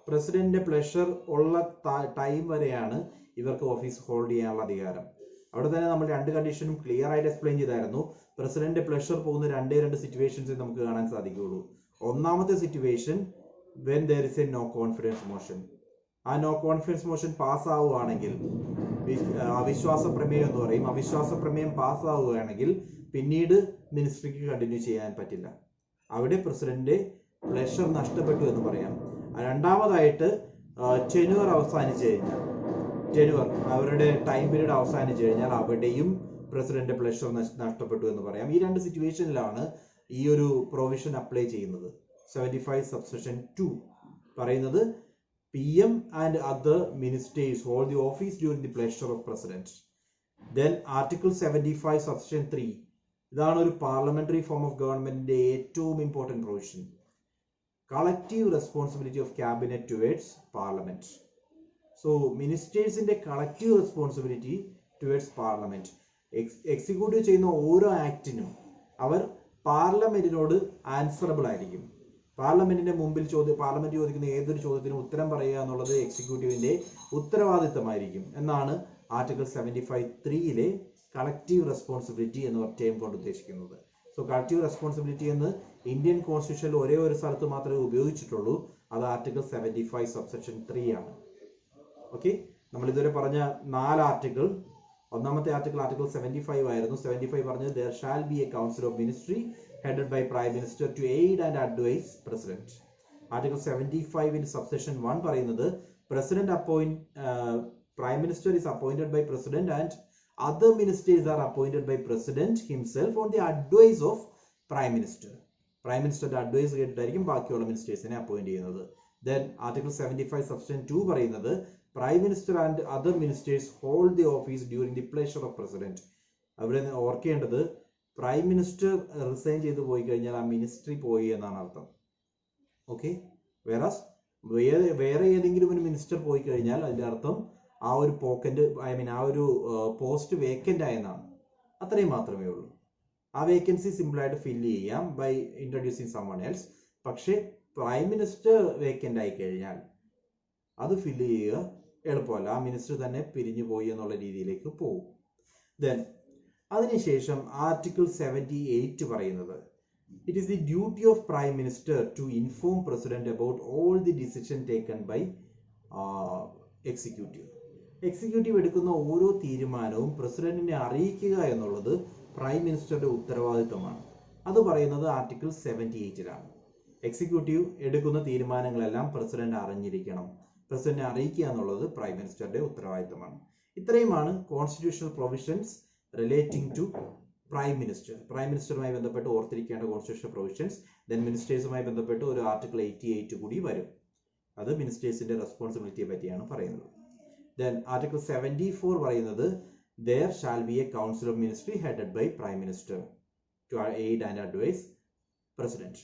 S1: പ്രസിഡന്റിന്റെ പ്ലഷർ ഉള്ള ടൈം വരെയാണ് ഇവർക്ക് ഓഫീസ് ഹോൾഡ് ചെയ്യാനുള്ള അധികാരം. അവിടെ തന്നെ നമ്മൾ രണ്ട് കണ്ടീഷനും ക്ലിയർ ആയിട്ട് എക്സ്പ്ലെയിൻ ചെയ്തായിരുന്നു. പ്രസിഡന്റ് പ്ലഷർ പോകുന്ന രണ്ട് സിറ്റുവേഷൻസ് നമുക്ക് കാണാൻ സാധിക്കുകയുള്ളൂ. ഒന്നാമത്തെ situation when there is a no confidence motion. ആ നോ കോൺഫിഡൻസ് മോഷൻ പാസ് ആവുകയാണെങ്കിൽ, അവിശ്വാസ പ്രമേയം എന്ന് പറയും, അവിശ്വാസ പ്രമേയം പാസ് ആവുകയാണെങ്കിൽ പിന്നീട് മിനിസ്ട്രിക്ക് കണ്ടിന്യൂ ചെയ്യാൻ പറ്റില്ല. അവിടെ പ്രസിഡന്റ് പ്ലഷർ നഷ്ടപ്പെട്ടു എന്ന് പറയാം. രണ്ടാമതായിട്ട് ടെന്യൂർ അവസാനിച്ചു കഴിഞ്ഞാൽ, അവരുടെ ടൈം പീരീഡ് അവസാനിച്ചു കഴിഞ്ഞാൽ അവിടെയും പ്രസിഡന്റ് പ്ലഷർ നഷ്ടപ്പെട്ടു എന്ന് പറയാം. ഈ രണ്ട് സിറ്റുവേഷനിലാണ് ഈ ഒരു പ്രൊവിഷൻ അപ്ലൈ ചെയ്യുന്നത്. 75 സബ്സെഷൻ 2 പറയുന്നത് PM and other ministers hold the office during the pleasure of president. Then article 75 subsection 3, ഇതാണ് ഒരു പാർലമെന്ററി ഫോം ഓഫ് ഗവൺമെന്റിന്റെ ഏറ്റവും important provision. Collective responsibility of cabinet towards parliament. So മിനിസ്റ്റേഴ്സിന്റെ collective responsibility towards parliament. Executive ചെയ്യുന്ന ഓരോ ആക്ടിനും അവർ പാർലമെന്റിനോട് answerable ആയിരിക്കും. പാർലമെന്റിന്റെ മുമ്പിൽ പാർലമെന്റ് ചോദിക്കുന്ന ഏതൊരു ചോദ്യത്തിനും ഉത്തരം പറയുക എന്നുള്ളത് എക്സിക്യൂട്ടീവിന്റെ ഉത്തരവാദിത്തമായിരിക്കും എന്നാണ് ആർട്ടിക്കിൾ 75(3) കളക്റ്റീവ് റെസ്പോൺസിബിലിറ്റി എന്ന ടേം കൊണ്ട് ഉദ്ദേശിക്കുന്നത്. സോ കളക്റ്റീവ് റെസ്പോൺസിബിലിറ്റി എന്ന് ഇന്ത്യൻ കോൺസ്റ്റിറ്റ്യൂഷനിൽ ഒരേ ഒരു സ്ഥലത്ത് മാത്രമേ ഉപയോഗിച്ചിട്ടുള്ളൂ. അത് ആർട്ടിക്കിൾ 75 സബ്സെക്ഷൻ 3 ആണ്. ഓക്കെ, നമ്മൾ ഇതുവരെ പറഞ്ഞ 4 ആർട്ടിക്കിൾ, ഒന്നാമത്തെ ആർട്ടിക്കിൾ 75 ആയിരുന്നു. 75 പറഞ്ഞത് there shall be a council of ministry headed by Prime Minister to aid and advise President. Article 75 in subsection 1 പറയുന്നത് Prime Minister is appointed by President and other ministers are appointed by President himself on the advice of Prime Minister. Prime Minister advice കേട്ടിട്ടായിരിക്കും ബാക്കിയുള്ള മിനിസ്റ്റേഴ്സിനെ appoint ചെയ്യുന്നത്. Then Article 75 subsection 2 പറയുന്നത് Prime Minister and other ministers hold the office during the pleasure of President. അവിടെ ഓർക്കേണ്ടത് prime minister resign ചെയ്ത് പോയി കഴിഞ്ഞാൽ ആ ministry പോയി എന്നാണ് അർത്ഥം. ഓക്കെ, വേറെ ഏതെങ്കിലും ഒരു മിനിസ്റ്റർ പോയി കഴിഞ്ഞാൽ അതിന്റെ അർത്ഥം ആ ഒരു ആ ഒരു പോസ്റ്റ് വേക്കന്റ് ആയെന്നാണ്. അത്രയും മാത്രമേ ഉള്ളൂ. ആ വേക്കൻസി സിമ്പിളായിട്ട് ഫില്ല് ചെയ്യാം ബൈ ഇൻട്രൊഡ്യൂസിങ് സമ്മൺ എൽസ്. പക്ഷേ പ്രൈം മിനിസ്റ്റർ വേക്കന്റ് ആയി കഴിഞ്ഞാൽ അത് ഫില്ല് ചെയ്യുക എളുപ്പമല്ല. ആ മിനിസ്റ്റർ തന്നെ പിരിഞ്ഞു പോയി എന്നുള്ള രീതിയിലേക്ക് പോകും. ദെൻ അതിനുശേഷം ആർട്ടിക്കിൾ 78 പറയുന്നത് it is the duty of prime minister to inform president about all the decision taken by executive. Executive എടുക്കുന്ന ഓരോ തീരുമാനവും പ്രസിഡന്റിനെ അറിയിക്കുക എന്നുള്ളത് പ്രൈം മിനിസ്റ്ററുടെ ഉത്തരവാദിത്വമാണ്. അത് പറയുന്നത് ആർട്ടിക്കിൾ 78ലാണ്. എക്സിക്യൂട്ടീവ് എടുക്കുന്ന തീരുമാനങ്ങളെല്ലാം പ്രസിഡന്റ് അറിഞ്ഞിരിക്കണം. പ്രസിഡന്റിനെ അറിയിക്കുക എന്നുള്ളത് പ്രൈം മിനിസ്റ്ററുടെ ഉത്തരവാദിത്തമാണ്. ഇത്രയുമാണ് കോൺസ്റ്റിറ്റ്യൂഷണൽ provisions relating to prime minister. Prime മിനിസ്റ്ററുമായി ബന്ധപ്പെട്ട് ഓർത്തിരിക്കേണ്ട കോൺസ്റ്റിറ്റ്യൂഷണൽ പ്രൊവിഷൻസ്. ദെൻ മിനിസ്റ്റേഴ്സുമായി ബന്ധപ്പെട്ട് ഒരു ആർട്ടിക്കിൾ 88 കൂടി വരും. അത് മിനിസ്റ്റേഴ്സിന്റെ റെസ്പോൺസിബിലിറ്റിയെ പറ്റിയാണ് പറയുന്നത്. ദെൻ ആർട്ടിക്കിൾ 74 പറയുന്നത് there shall be a council of ministry headed by prime minister to aid and advise president.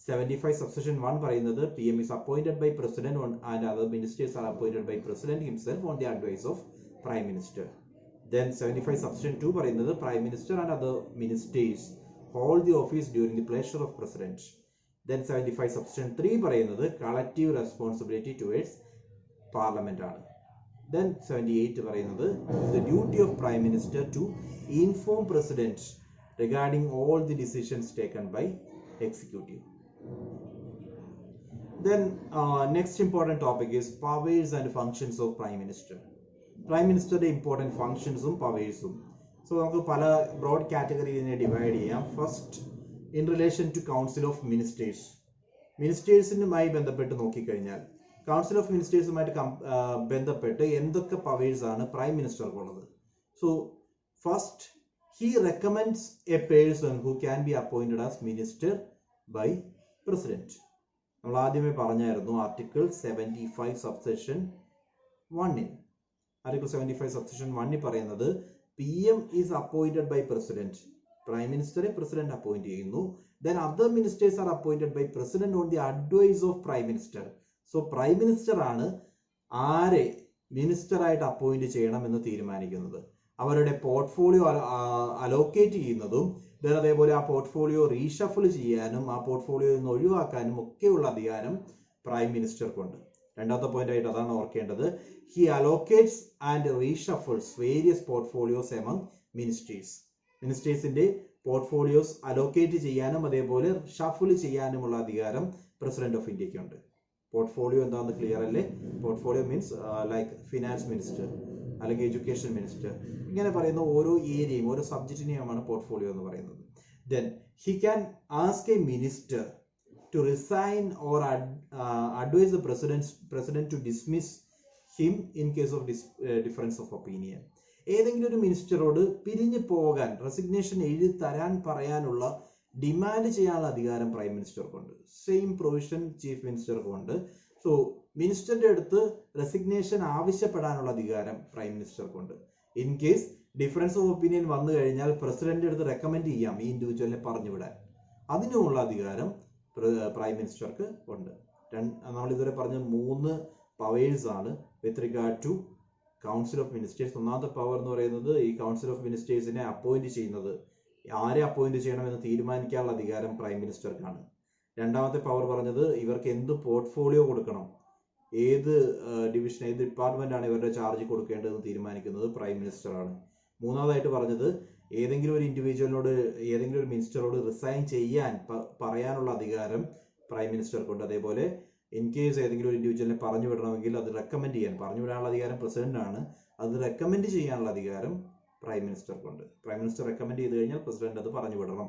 S1: 75 subsection 1 പറയുന്നത് PM is appointed by president and other ministers are appointed by president himself on the advice of prime minister. Then 75 subsection 2 പറയുന്നത് prime minister and other ministers hold the office during the pleasure of president. Then 75 subsection 3 പറയുന്നത് collective responsibility towards parliament ആണ്. Then 78 പറയുന്നത് the duty of prime minister to inform president regarding all the decisions taken by executive. Then next important topic is powers and functions of prime minister. Prime minister important functions ഉം powers ഉം. So നമുക്ക് പല broad category ഇതിനെ divide ചെയ്യാം. First in relation to council of ministers. മിനിസ്റ്റേഴ്സിനുമായി ബന്ധപ്പെട്ട് നോക്കിക്കഴിഞ്ഞാൽ council of മിനിസ്റ്റേഴ്സുമായിട്ട് ബന്ധപ്പെട്ട് എന്തൊക്കെ പവേഴ്സ് ആണ് പ്രൈം മിനിസ്റ്റർക്കുള്ളത്. So first he recommends a person who can be appointed as minister by president. നമ്മൾ ആദ്യമേ പറഞ്ഞായിരുന്നു ആർട്ടിക്കിൾ 75 സബ്സെക്ഷൻ 1 ആർട്ടിക്കിൾ 75 സബ്സെക്ഷൻ 1 പറയുന്നത് PM is appointed by president. Prime മിനിസ്റ്ററെ പ്രസിഡന്റ് അപ്പോയിന്റ് ചെയ്യുന്നു. Then other ministers are appointed by president on the advice of prime minister. So prime minister ആണ് ആരെ മിനിസ്റ്ററായിട്ട് appoint ചെയ്യണം എന്ന് തീരുമാനിക്കുന്നത്. അവരുടെ പോർട്ട്ഫോളിയോ അലോക്കേറ്റ് ചെയ്യുന്നതും ദെൻ അതേപോലെ ആ പോർട്ട്ഫോളിയോ റീഷഫിൾ ചെയ്യാനും ആ പോർട്ട്ഫോളിയോയിൽ നിന്ന് ഒഴിവാക്കാനും ഒക്കെയുള്ള അധികാരം പ്രൈം മിനിസ്റ്റർക്കുണ്ട്. രണ്ടാമത്തെ പോയിന്റ് ആയിട്ട് അതാണ് ഓർക്കേണ്ടത്. He allocates and reshuffles various portfolios among ministers. മിനിസ്റ്റേഴ്സിന്റെ പോർട്ട്ഫോളിയോസ് അലോക്കേറ്റ് ചെയ്യാനും അതേപോലെ ഷഫിൾ ചെയ്യാനുമുള്ള അധികാരം പ്രസിഡന്റ് ഓഫ് ഇന്ത്യക്കുണ്ട്. പോർട്ട്ഫോളിയോ എന്താണെന്ന് ക്ലിയർ അല്ലേ? Portfolio means like finance minister അല്ലെങ്കിൽ എഡ്യൂക്കേഷൻ മിനിസ്റ്റർ, ഇങ്ങനെ പറയുന്ന ഓരോ ഏരിയയും ഓരോ സബ്ജക്റ്റിനെയുമാണ് പോർട്ട്ഫോളിയോ എന്ന് പറയുന്നത്. Then he can ask a minister to resign or advise the president to dismiss him in case of difference of opinion. ഏതെങ്കിലും ഒരു മിനിസ്റ്ററോട് പിരിഞ്ഞു പോകാൻ റെസിഗ്നേഷൻ എഴുതി തരാൻ പറയാനുള്ള ഡിമാൻഡ് ചെയ്യാനുള്ള അധികാരം പ്രൈം മിനിസ്റ്റർക്കുണ്ട്. സെയിം പ്രൊവിഷൻ ചീഫ് മിനിസ്റ്റർക്കുണ്ട്. സോ മിനിസ്റ്ററിന്റെ അടുത്ത് റെസിഗ്നേഷൻ ആവശ്യപ്പെടാനുള്ള അധികാരം പ്രൈം മിനിസ്റ്റർക്കുണ്ട്. In case difference of opinion വന്നു കഴിഞ്ഞാൽ പ്രസിഡന്റിന്റെ അടുത്ത് റെക്കമെൻഡ് ചെയ്യാം ഈ ഇൻഡിവിജ്വലിനെ പറഞ്ഞുവിടാൻ. അതിനുമുള്ള അധികാരം പ്രൈം മിനിസ്റ്റർക്ക് ഉണ്ട്. നമ്മൾ ഇതുവരെ പറഞ്ഞ 3 പവേഴ്സ് ആണ് with regard to council of ministers. ഒന്നാമത്തെ പവർ എന്ന് പറയുന്നത് ഈ കൗൺസിൽ ഓഫ് മിനിസ്റ്റേഴ്സിനെ അപ്പോയിന്റ് ചെയ്യുന്നത്, ആരെ അപ്പോയിന്റ് ചെയ്യണമെന്ന് തീരുമാനിക്കാനുള്ള അധികാരം പ്രൈം മിനിസ്റ്റർക്കാണ്. രണ്ടാമത്തെ പവർ പറഞ്ഞത് ഇവർക്ക് എന്ത് പോർട്ട്ഫോളിയോ കൊടുക്കണം, ഏത് ഡിവിഷൻ ഏത് ഡിപ്പാർട്ട്മെന്റ് ആണ് ഇവരുടെ ചാർജ് കൊടുക്കേണ്ടതെന്ന് തീരുമാനിക്കുന്നത് പ്രൈം മിനിസ്റ്റർ ആണ്. മൂന്നാമതായിട്ട് പറഞ്ഞത് ഏതെങ്കിലും ഒരു ഇൻഡിവിജ്വലിനോട് ഏതെങ്കിലും ഒരു മിനിസ്റ്ററോട് റിസൈൻ ചെയ്യാൻ പറയാനുള്ള അധികാരം പ്രൈം മിനിസ്റ്റർക്കുണ്ട്. അതേപോലെ ഇൻ കേസ് ഏതെങ്കിലും ഒരു ഇൻഡിവിജ്വലിനെ പറഞ്ഞു വിടണമെങ്കിൽ അത് റെക്കമെൻഡ് ചെയ്യാൻ, പറഞ്ഞു വിടാനുള്ള അധികാരം പ്രസിഡന്റാണ്, അത് റെക്കമെൻഡ് ചെയ്യാനുള്ള അധികാരം പ്രൈം മിനിസ്റ്റർക്കുണ്ട്. പ്രൈം മിനിസ്റ്റർ റെക്കമെൻഡ് ചെയ്ത് കഴിഞ്ഞാൽ പ്രസിഡന്റ് അത് പറഞ്ഞു വിടണം.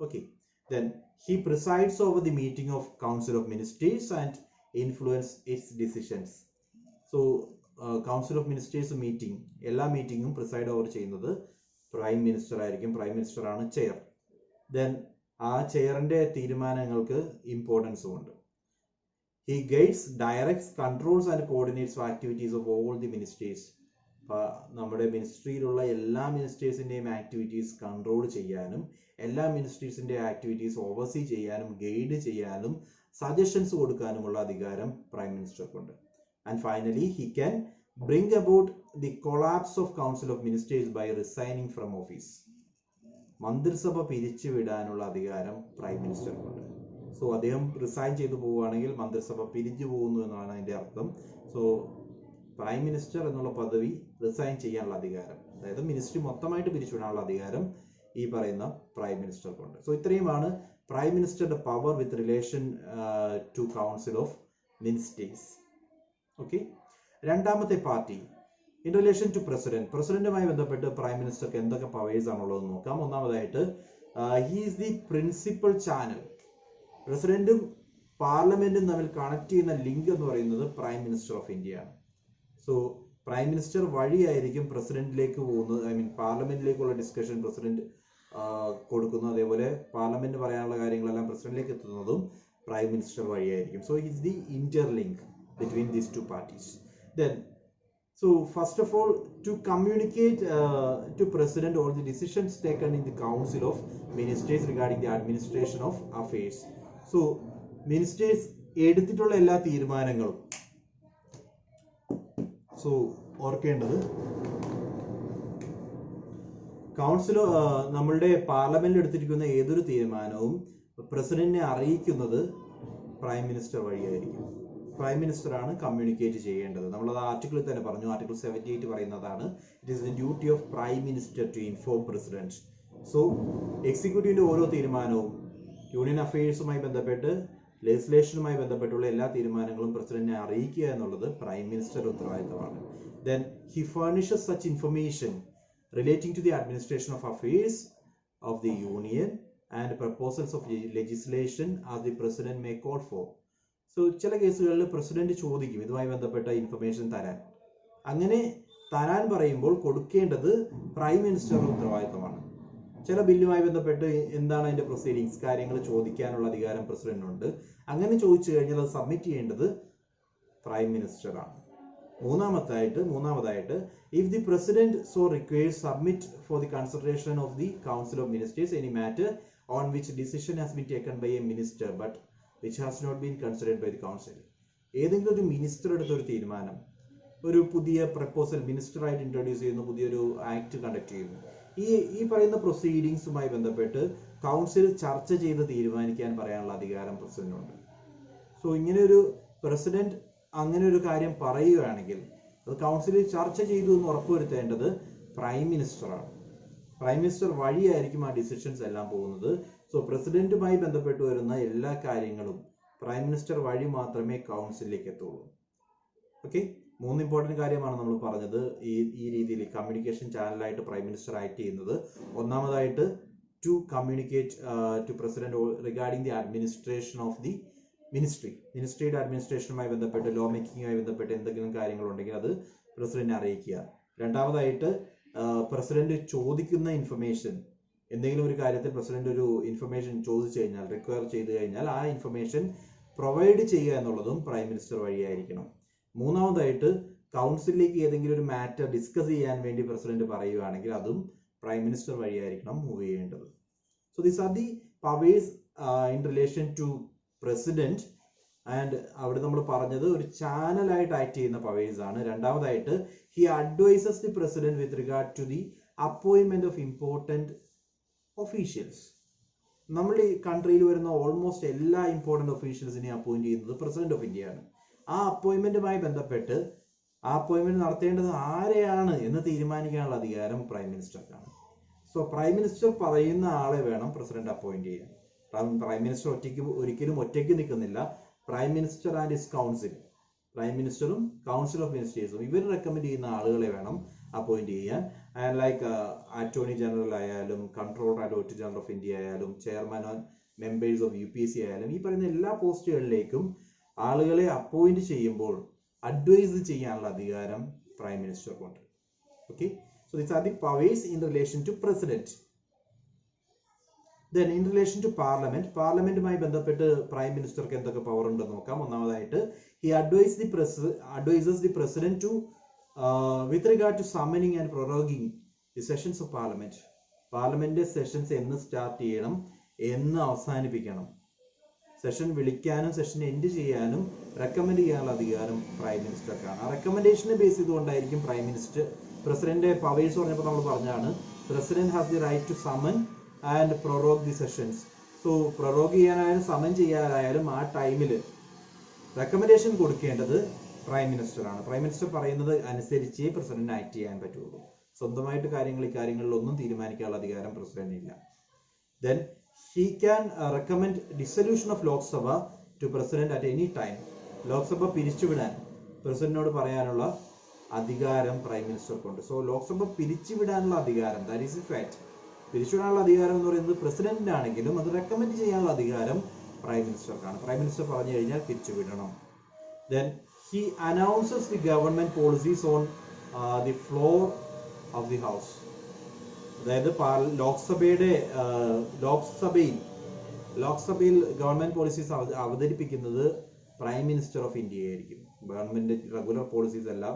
S1: Okay. Then he presides over the meeting of Council of Ministers and influence its decisions. So Council of Ministers meeting, എല്ലാ മീറ്റിംഗും പ്രിസൈഡ് ഓവർ ചെയ്യുന്നത് പ്രൈം മിനിസ്റ്റർ ആയിരിക്കും. പ്രൈം മിനിസ്റ്റർ ആണ് ചെയർ. ദെൻ ആ ചെയറിന്റെ തീരുമാനങ്ങൾക്ക് ഇമ്പോർട്ടൻസും ഉണ്ട്. He guides, directs, controls and coordinates the activities of all the ministries. നമ്മുടെ മിനിസ്ട്രിയിലുള്ള എല്ലാ മിനിസ്റ്റേഴ്സിൻ്റെയും activities control ചെയ്യാനും എല്ലാ മിനിസ്ട്രീസിൻ്റെ ആക്ടിവിറ്റീസ് ഓവർസീ ചെയ്യാനും ഗൈഡ് ചെയ്യാനും സജഷൻസ് കൊടുക്കാനുമുള്ള അധികാരം പ്രൈം മിനിസ്റ്റർക്കുണ്ട്. And finally he can bring about the collapse of council of ministers by resigning from office. മന്ത്രിസഭ പിരിച്ചുവിടാനുള്ള അധികാരം പ്രൈം മിനിസ്റ്റർക്കുണ്ട്. സോ അദ്ദേഹം റിസൈൻ ചെയ്തു പോവുകയാണെങ്കിൽ മന്ത്രിസഭ പിരിഞ്ഞു പോകുന്നു എന്നാണ് അതിൻ്റെ അർത്ഥം. സോ പ്രൈം മിനിസ്റ്റർ എന്നുള്ള പദവി റിസൈൻ ചെയ്യാനുള്ള അധികാരം, അതായത് മിനിസ്ട്രി മൊത്തമായിട്ട് പിരിച്ചുവിടാനുള്ള അധികാരം ഈ പറയുന്ന പ്രൈം മിനിസ്റ്റർക്കുണ്ട്. സോ ഇത്രയുമാണ് പ്രൈം മിനിസ്റ്ററുടെ power with relation to council of ministers. Okay. രണ്ടാമത്തെ party in relation to president. പ്രസിഡന്റുമായി ബന്ധപ്പെട്ട് പ്രൈം മിനിസ്റ്റർക്ക് എന്തൊക്കെ പവേഴ്സ് ആണുള്ളതെന്ന് നോക്കാം. ഒന്നാമതായിട്ട് he is the principal channel. പ്രസിഡന്റും പാർലമെന്റും തമ്മിൽ കണക്ട് ചെയ്യുന്ന ലിങ്ക് എന്ന് പറയുന്നത് പ്രൈം മിനിസ്റ്റർ ഓഫ് ഇന്ത്യയാണ്. സോ പ്രൈം മിനിസ്റ്റർ വഴിയായിരിക്കും പ്രസിഡന്റിലേക്ക് പോകുന്നത്. ഐ മീൻ പാർലമെന്റിലേക്കുള്ള ഡിസ്കഷൻ പ്രസിഡന്റ് കൊടുക്കുന്നു. അതേപോലെ പാർലമെന്റ് പറയാനുള്ള കാര്യങ്ങളെല്ലാം പ്രസിഡന്റിലേക്ക് എത്തുന്നതും പ്രൈം മിനിസ്റ്റർ വഴിയായിരിക്കും. So his the interlink between these two parties. Then so first of all, to communicate to president all the decisions taken in the council of ministers regarding the administration of affairs. So ministers എടുത്തിട്ടുള്ള എല്ലാ തീരുമാനങ്ങളും so ഓർക്കേണ്ടത് council നമ്മളുടെ പാർലമെന്റിൽ എടുത്തിരിക്കുന്ന ഏതൊരു തീരുമാനവും പ്രസിഡന്റിനെ അറിയിക്കുന്നത് പ്രൈം മിനിസ്റ്റർ വഴിയായിരിക്കും. പ്രൈം മിനിസ്റ്റർ ആണ് കമ്മ്യൂണിക്കേറ്റ് ചെയ്യേണ്ടത്. നമ്മളത് ആർട്ടിക്കിളിൽ തന്നെ പറഞ്ഞു. ആർട്ടിക്കിൾ 78 പറയുന്നതാണ് it is the duty of prime minister to inform president. So എക്സിക്യൂട്ടീവിന്റെ ഓരോ തീരുമാനവും യൂണിയൻ അഫയേഴ്സുമായി ബന്ധപ്പെട്ട് ലെജിസ്ലേഷനുമായി ബന്ധപ്പെട്ടുള്ള എല്ലാ തീരുമാനങ്ങളും പ്രസിഡന്റിനെ അറിയിക്കുക എന്നുള്ളത് പ്രൈം മിനിസ്റ്ററുടെ ഉത്തരവാദിത്തമാണ്. Then he furnishes such information relating to the administration of affairs of the union and proposals of legislation as the president may call for. So ചില കേസുകളിൽ പ്രസിഡന്റ് ചോദിക്കും ഇതുമായി ബന്ധപ്പെട്ട ഇൻഫർമേഷൻ തരാൻ. അങ്ങനെ തരാൻ പറയുമ്പോൾ കൊടുക്കേണ്ടത് പ്രൈം മിനിസ്റ്ററുടെ ഉത്തരവാദിത്തമാണ്. ചില ബില്ലുമായി ബന്ധപ്പെട്ട് എന്താണ് അതിന്റെ പ്രൊസീഡിങ്സ് കാര്യങ്ങൾ ചോദിക്കാനുള്ള അധികാരം പ്രസിഡന്റിനുണ്ട്. അങ്ങനെ ചോദിച്ചു കഴിഞ്ഞാൽ അത് സബ്മിറ്റ് ചെയ്യേണ്ടത് പ്രൈം മിനിസ്റ്ററാണ്. മൂന്നാമതായിട്ട് if the president so requires submit for the consideration of the council of ministers any matter on which decision has been taken by a minister but which has not been considered by the council. ഏതെങ്കിലും ഒരു minister എടുത്ത ഒരു തീരുമാനം, ഒരു പുതിയ proposal മിനിസ്റ്ററായിട്ട് introduce ചെയ്യുന്നു, പുതിയൊരു act conduct ചെയ്യുന്നു, ഈ പറയുന്ന പ്രൊസീഡിങ്സുമായി ബന്ധപ്പെട്ട് കൗൺസിൽ ചർച്ച ചെയ്ത് തീരുമാനിക്കാൻ പറയാനുള്ള അധികാരം പ്രസിഡന്റിനുണ്ട്. സോ ഇങ്ങനെ ഒരു പ്രസിഡന്റ് അങ്ങനെ ഒരു കാര്യം പറയുകയാണെങ്കിൽ അത് കൗൺസിലിൽ ചർച്ച ചെയ്തു എന്ന് ഉറപ്പുവരുത്തേണ്ടത് പ്രൈം മിനിസ്റ്ററാണ്. പ്രൈം മിനിസ്റ്റർ വഴിയായിരിക്കും ആ ഡിസിഷൻസ് എല്ലാം പോകുന്നത്. സോ പ്രസിഡന്റുമായി ബന്ധപ്പെട്ട് വരുന്ന എല്ലാ കാര്യങ്ങളും പ്രൈം മിനിസ്റ്റർ വഴി മാത്രമേ കൗൺസിലിലേക്ക് എത്തുള്ളൂ. ഓക്കെ. 3 ഇമ്പോർട്ടൻറ്റ് കാര്യമാണ് നമ്മൾ പറഞ്ഞത്. ഈ രീതിയിൽ കമ്മ്യൂണിക്കേഷൻ ചാനലായിട്ട് പ്രൈം മിനിസ്റ്റർ ആക്ട് ചെയ്യുന്നത്. ഒന്നാമതായിട്ട് to communicate to president regarding the administration of the മിനിസ്ട്രിയുടെ അഡ്മിനിസ്ട്രേഷനുമായി ബന്ധപ്പെട്ട് ലോ മേക്കിങ്ങുമായി ബന്ധപ്പെട്ട് എന്തെങ്കിലും കാര്യങ്ങളുണ്ടെങ്കിൽ അത് പ്രസിഡന്റിനെ അറിയിക്കുക. രണ്ടാമതായിട്ട് പ്രസിഡന്റ് ചോദിക്കുന്ന ഇൻഫർമേഷൻ, എന്തെങ്കിലും ഒരു കാര്യത്തിൽ പ്രസിഡന്റ് ഒരു ഇൻഫർമേഷൻ ചോദിച്ചു കഴിഞ്ഞാൽ, റിക്വയർ ചെയ്തു കഴിഞ്ഞാൽ ആ ഇൻഫർമേഷൻ പ്രൊവൈഡ് ചെയ്യുക എന്നുള്ളതും പ്രൈം മിനിസ്റ്റർ വഴിയായിരിക്കണം. മൂന്നാമതായിട്ട് കൗൺസിലിലേക്ക് ഏതെങ്കിലും ഒരു മാറ്റർ ഡിസ്കസ് ചെയ്യാൻ വേണ്ടി പ്രസിഡന്റ് പറയുകയാണെങ്കിൽ അതും പ്രൈം മിനിസ്റ്റർ വഴിയായിരിക്കണം മൂവ് ചെയ്യേണ്ടത്. So these are the powers in relation to president. And അവിടെ നമ്മൾ പറഞ്ഞത് ഒരു ചാനലായിട്ട് ആക്ട് ചെയ്യുന്ന പവേഴ്സ് ആണ്. രണ്ടാമതായിട്ട് he advises the president with regard to the appointment of important officials. നമ്മൾ ഈ കൺട്രിയിൽ വരുന്ന ഓൾമോസ്റ്റ് എല്ലാ ഇമ്പോർട്ടൻറ്റ് ഒഫീഷ്യൽസിനെയും അപ്പോയിന്റ് ചെയ്യുന്നത് പ്രസിഡന്റ് ഓഫ് ഇന്ത്യയാണ്. ആ അപ്പോയിന്റ്മെന്റുമായി ബന്ധപ്പെട്ട് ആ അപ്പോയിന്റ്മെന്റ് നടത്തേണ്ടത് ആരെയാണ് എന്ന് തീരുമാനിക്കാനുള്ള അധികാരം പ്രൈം മിനിസ്റ്റർക്കാണ്. സോ പ്രൈം മിനിസ്റ്റർ പറയുന്ന ആളെ വേണം പ്രസിഡന്റ് അപ്പോയിന്റ് ചെയ്യാൻ. പ്രൈം മിനിസ്റ്റർ ഒരിക്കലും ഒറ്റയ്ക്ക് നിൽക്കുന്നില്ല. Prime minister and his council, prime മിനിസ്റ്ററും കൗൺസിൽ ഓഫ് മിനിസ്റ്റേഴ്സും ഇവർ റെക്കമെൻഡ് ചെയ്യുന്ന ആളുകളെ വേണം അപ്പോയിന്റ് ചെയ്യാൻ. ആൻഡ് ലൈക്ക് അറ്റോർണി ജനറൽ ആയാലും controller and auditor general of India ആയാലും chairman and members of UPSC ആയാലും ഈ പറയുന്ന എല്ലാ പോസ്റ്റുകളിലേക്കും ആളുകളെ അപ്പോയിന്റ് ചെയ്യുമ്പോൾ അഡ്വൈസ് ചെയ്യാനുള്ള അധികാരം പ്രൈം മിനിസ്റ്റർക്കുണ്ട്. Okay, so these are the powers in relation to president. Then in relation to parliament, പാർലമെന്റുമായി ബന്ധപ്പെട്ട് പ്രൈം മിനിസ്റ്റർക്ക് എന്തൊക്കെ പവർ ഉണ്ടെന്ന് നോക്കാം. ഒന്നാമതായിട്ട് he advises the president to with regard to summoning and proroguing the sessions of parliament. Parliament sessions എന്ന് start ചെയ്യണം, എന്ന് അവസാനിപ്പിക്കണം, സെഷൻ വിളിക്കാനും സെഷൻ എൻഡ് ചെയ്യാനും റെക്കമെൻഡ് ചെയ്യാനുള്ള അധികാരം പ്രൈം മിനിസ്റ്റർക്കാണ്. ആ റെക്കമെൻഡേഷനെ ബേസ് ചെയ്തുകൊണ്ടായിരിക്കും പ്രസിഡന്റ് പവേഴ്സ് പറഞ്ഞപ്പോൾ നമ്മൾ പറഞ്ഞാണ് president has the right to summon and prorogue the sessions. So prorogue ചെയ്യാനായാലും സമൻ ചെയ്യാനായാലും ആ ടൈമിൽ റെക്കമെൻഡേഷൻ കൊടുക്കേണ്ടത് പ്രൈം മിനിസ്റ്ററാണ്. പ്രൈം മിനിസ്റ്റർ പറയുന്നത് അനുസരിച്ചേ പ്രസിഡന്റ് ആക്ട് ചെയ്യാൻ പറ്റുള്ളൂ. സ്വന്തമായിട്ട് ഇക്കാര്യങ്ങളിലൊന്നും തീരുമാനിക്കാനുള്ള അധികാരം പ്രസിഡന്റിനില്ല. Then he can recommend dissolution of Lok Sabha to president at any time. Lok Sabha പിരിച്ചുവിടാൻ പ്രസിഡന്റിനോട് പറയാനുള്ള അധികാരം പ്രൈം മിനിസ്റ്റർക്കുണ്ട്. സോ ലോക്സഭ പിരിച്ചുവിടാനുള്ള അധികാരം, ദാറ്റ് ഈസ് എ ഫാക്ട്. പിരിച്ചുവിടാനുള്ള അധികാരം എന്ന് പറയുന്നത് പ്രസിഡന്റിനാണെങ്കിലും അത് റെക്കമെൻഡ് ചെയ്യാനുള്ള അധികാരം പ്രൈം മിനിസ്റ്റർക്കാണ്. പ്രൈം മിനിസ്റ്റർ പറഞ്ഞു കഴിഞ്ഞാൽ പിരിച്ചുവിടണം. Then he announces the government policies on the floor of the house. അതായത് ലോക്സഭയിൽ ഗവൺമെന്റ് പോളിസീസ് അവതരിപ്പിക്കുന്നത് പ്രൈം മിനിസ്റ്റർ ഓഫ് ഇന്ത്യ ആയിരിക്കും. ഗവൺമെന്റ് റെഗുലർ പോളിസീസ് എല്ലാം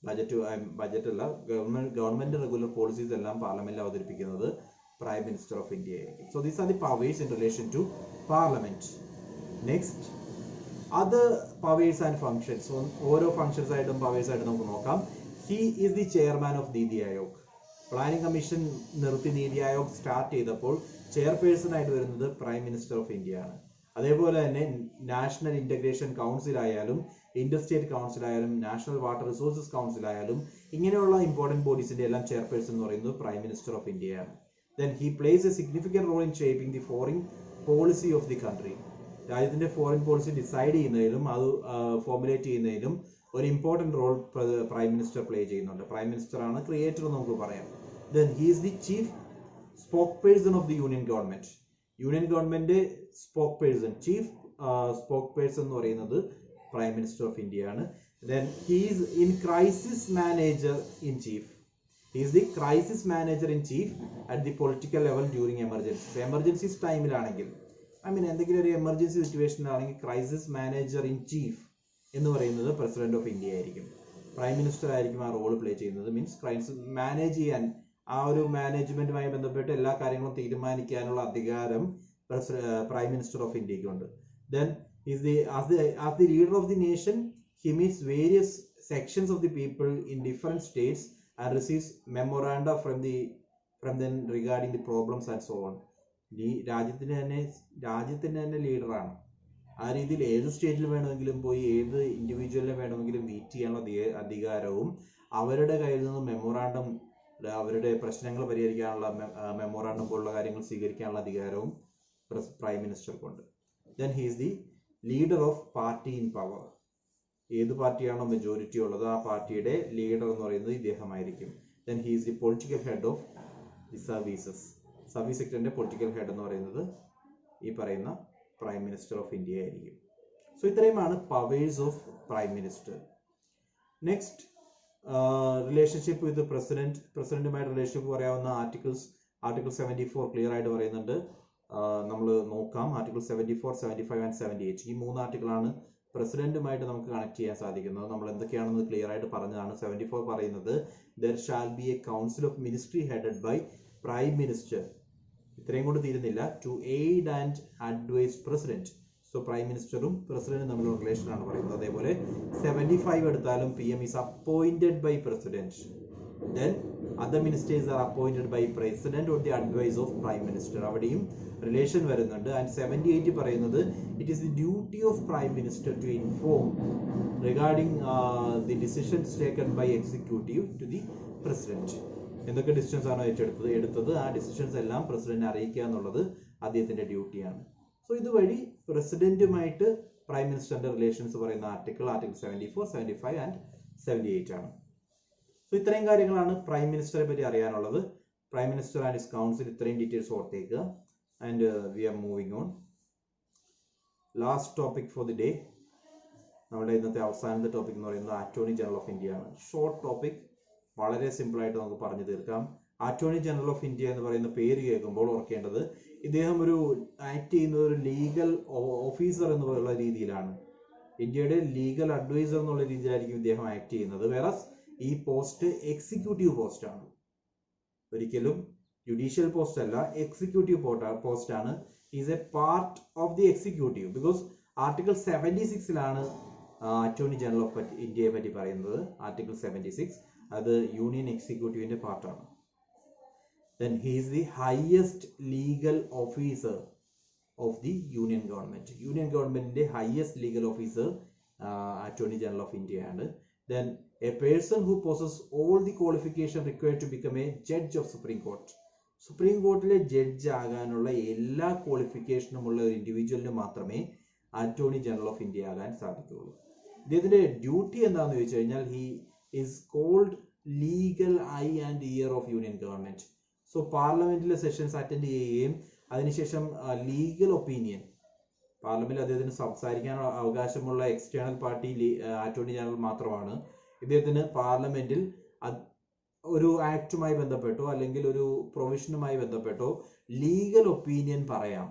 S1: ബജറ്റ് അല്ല, ഗവൺമെന്റ് റെഗുലർ പോളിസീസ് എല്ലാം പാർലമെന്റിൽ അവതരിപ്പിക്കുന്നത് പ്രൈം മിനിസ്റ്റർ ഓഫ് ഇന്ത്യ ആയിരിക്കും. So these are the powers in relation to parliament. Next other powers and functions. ഓരോ functions ആയിട്ടും പവേഴ്സ് ആയിട്ട് നമുക്ക് നോക്കാം. He is the chairman of NITI Aayog. Planning commission നിർത്തി നീതി ആയോഗ് സ്റ്റാർട്ട് ചെയ്തപ്പോൾ ചെയർപേഴ്സൺ ആയിട്ട് വരുന്നത് പ്രൈം മിനിസ്റ്റർ ഓഫ് ഇന്ത്യ ആണ്. അതേപോലെ തന്നെ നാഷണൽ ഇന്റഗ്രേഷൻ കൗൺസിൽ ആയാലും ഇന്റർസ്റ്റേറ്റ് കൗൺസിൽ ആയാലും നാഷണൽ വാട്ടർ റിസോഴ്സസ് കൗൺസിൽ ആയാലും ഇങ്ങനെയുള്ള ഇമ്പോർട്ടന്റ് ബോഡീസിന്റെ എല്ലാം ചെയർപേഴ്സൺ എന്ന് പറയുന്നത് പ്രൈം മിനിസ്റ്റർ ഓഫ് ഇന്ത്യ ആണ്. Then he plays a significant role in shaping the foreign policy of the country. രാജ്യത്തിന്റെ ഫോറിൻ പോളിസി ഡിസൈഡ് ചെയ്യുന്നതിലും അത് ഫോർമുലേറ്റ് ചെയ്യുന്നതിലും ഒരു important role prime minister play ചെയ്യുന്നുണ്ട്. പ്രൈം മിനിസ്റ്റർ ആണ് ക്രിയേറ്റർ എന്ന് നമുക്ക് പറയാം. Then he is the chief spokesperson of the union government. Union government spokesperson, chief spokesperson എന്ന് പറയുന്നത് പ്രൈം മിനിസ്റ്റർ ഓഫ് ഇന്ത്യ ആണ്. Then he is in crisis manager in chief. He is the crisis manager in chief at the political level during emergencies. Emergencies ടൈമിലാണെങ്കിൽ എന്തെങ്കിലും ഒരു emergency സിറ്റുവേഷനിലാണെങ്കിൽ crisis manager in chief എന്ന് പറയുന്നത് president of India ആയിരിക്കും. Prime minister ആയിരിക്കും ആ role play ചെയ്യുന്നത്. മീൻസ് ക്രൈസിസ് മാനേജ് ചെയ്യാൻ, ആ ഒരു മാനേജ്മെന്റുമായി ബന്ധപ്പെട്ട് എല്ലാ കാര്യങ്ങളും തീരുമാനിക്കാനുള്ള അധികാരം പ്രൈം മിനിസ്റ്റർ ഓഫ് ഇന്ത്യക്കുണ്ട്. Then as the leader of the nation, he meets various sections of the people in different states and receives memoranda from them regarding the problems and so on. ഈ രാജ്യത്തിന്റെ തന്നെ ലീഡറാണ്. ആ രീതിയിൽ ഏത് സ്റ്റേറ്റിൽ വേണമെങ്കിലും പോയി ഏത് ഇൻഡിവിജ്വലിനെ വേണമെങ്കിലും മീറ്റ് ചെയ്യാനുള്ള അധികാരവും അവരുടെ കയ്യിൽ നിന്ന് മെമ്മോറാണ്ടം, അവരുടെ പ്രശ്നങ്ങൾ പരിഹരിക്കാനുള്ള മെമ്മോറാണ്ടം പോലുള്ള കാര്യങ്ങൾ സ്വീകരിക്കാനുള്ള അധികാരവും prime മിനിസ്റ്റർക്കുണ്ട്. Then he is the leader of party in power. ഏത് പാർട്ടിയാണോ മെജോറിറ്റി ഉള്ളത് ആ പാർട്ടിയുടെ ലീഡർ എന്ന് പറയുന്നത് ഇദ്ദേഹമായിരിക്കും. Then he is the political head of the services. Service സെക്ടറിന്റെ പൊളിറ്റിക്കൽ ഹെഡ് എന്ന് പറയുന്നത് ഈ പറയുന്ന പ്രൈം മിനിസ്റ്റർ ഓഫ് ഇന്ത്യ ആയിരിക്കും. സോ ഇത്രയുമാണ് powers of prime minister. Next relationship with പ്രസിഡന്റുമായിട്ട് റിലേഷൻഷിപ്പ് പറയാവുന്ന ആർട്ടിക്കിൾ 74 ക്ലിയർ ആയിട്ട് പറയുന്നുണ്ട്. നമ്മൾ നോക്കാം. ആർട്ടിക്കിൾ 74, 75 ആൻഡ് 78 ഈ 3 ആർട്ടിക്കിളാണ് പ്രസിഡന്റുമായിട്ട് നമുക്ക് കണക്ട് ചെയ്യാൻ സാധിക്കുന്നത്. നമ്മൾ എന്തൊക്കെയാണെന്ന് ക്ലിയർ ആയിട്ട് പറഞ്ഞതാണ്. 74 പറയുന്നത് there shall be a council of ministry headed by prime minister. ഇത്രയും കൊണ്ട് തീരുന്നില്ല. To aid and advise president. So prime മിനിസ്റ്ററും പ്രസിഡന്റും തമ്മിലുള്ള റിലേഷൻ ആണ് പറയുന്നത്. അതേപോലെ 75 എടുത്താലും PM is appointed by president. Then other ministers are appointed by president on the advice of prime minister. അവിടെയും റിലേഷൻ വരുന്നുണ്ട്. ആൻഡ് 78 പറയുന്നത് it is the duty of prime minister to inform regarding the decisions taken by executive to the president. എന്തൊക്കെ decisions ആണോ എടുത്തത് ആ decisions എല്ലാം പ്രസിഡന്റിനെ അറിയിക്കുക എന്നുള്ളത് അദ്ദേഹത്തിന്റെ ഡ്യൂട്ടിയാണ്. സോ ഇതുവഴി പ്രസിഡന്റുമായിട്ട് പ്രൈം മിനിസ്റ്ററിന്റെ റിലേഷൻസ് പറയുന്ന ആർട്ടിക്കിൾ 74, 75 ആൻഡ് 78 ആണ്. സോ ഇത്രയും കാര്യങ്ങളാണ് പ്രൈം മിനിസ്റ്ററെ പറ്റി അറിയാനുള്ളത്. Prime minister and his council ഇത്രയും ഡീറ്റെയിൽസ് ഓർത്തേക്കുക. And we are moving on. Last topic for the day, നമ്മുടെ ഇന്നത്തെ അവസാനത്തെ ടോപ്പിക് എന്ന് പറയുന്നത് അറ്റോർണി ജനറൽ ഓഫ് ഇന്ത്യ ആണ്. ഷോർട്ട് ടോപ്പിക്, വളരെ സിമ്പിൾ ആയിട്ട് നമുക്ക് പറഞ്ഞു തീർക്കാം. അറ്റോർണി ജനറൽ ഓഫ് ഇന്ത്യ എന്ന് പറയുന്ന പേര് കേൾക്കുമ്പോൾ ഓർക്കേണ്ടത് ഇദ്ദേഹം ഒരു ആക്ട് ചെയ്യുന്നത് ഒരു ലീഗൽ ഓഫീസർ എന്നുള്ള രീതിയിലാണ്. ഇന്ത്യയുടെ ലീഗൽ അഡ്വൈസർ എന്നുള്ള രീതിയിലായിരിക്കും ഇദ്ദേഹം ആക്ട് ചെയ്യുന്നത്. വേറെ ഈ പോസ്റ്റ് എക്സിക്യൂട്ടീവ് പോസ്റ്റ് ആണ്, ഒരിക്കലും ജുഡീഷ്യൽ പോസ്റ്റ് അല്ല, എക്സിക്യൂട്ടീവ് പോസ്റ്റ് ആണ്. Is A part of the executive because article 76 attorney general of ഇന്ത്യയെ പറ്റി പറയുന്നത്. ആർട്ടിക്കിൾ 76 അത് യൂണിയൻ എക്സിക്യൂട്ടീവിന്റെ പാർട്ടാണ്. Then he is the highest legal officer of the union government. Union government highest legal officer Attorney General of India. And then a person who possesses all the qualification required to become a judge of Supreme Court. Supreme Court le judge ആകാനുള്ള എല്ലാ ക്വാളിഫിക്കേഷനും ഉള്ള ഒരു ഇൻഡിവിജ്വലിന് മാത്രമേ attorney general of India ആകാൻ സാധിക്കുകയുള്ളൂ. ഇദ്ദേഹത്തിന്റെ duty എന്താണെന്ന് ചോദിച്ചു കഴിഞ്ഞാൽ he is called legal eye and ear of union government. So പാർലമെന്റിലെ സെഷൻസ് അറ്റൻഡ് ചെയ്യുകയും അതിനുശേഷം ലീഗൽ ഒപ്പീനിയൻ, പാർലമെന്റിൽ അദ്ദേഹത്തിന് സംസാരിക്കാൻ അവകാശമുള്ള എക്സ്റ്റേണൽ പാർട്ടി അറ്റോർണി ജനറൽ മാത്രമാണ്. ഇദ്ദേഹത്തിന് പാർലമെന്റിൽ ഒരു ആക്ടുമായി ബന്ധപ്പെട്ടോ അല്ലെങ്കിൽ ഒരു പ്രൊവിഷനുമായി ബന്ധപ്പെട്ടോ ലീഗൽ ഒപ്പീനിയൻ പറയാം,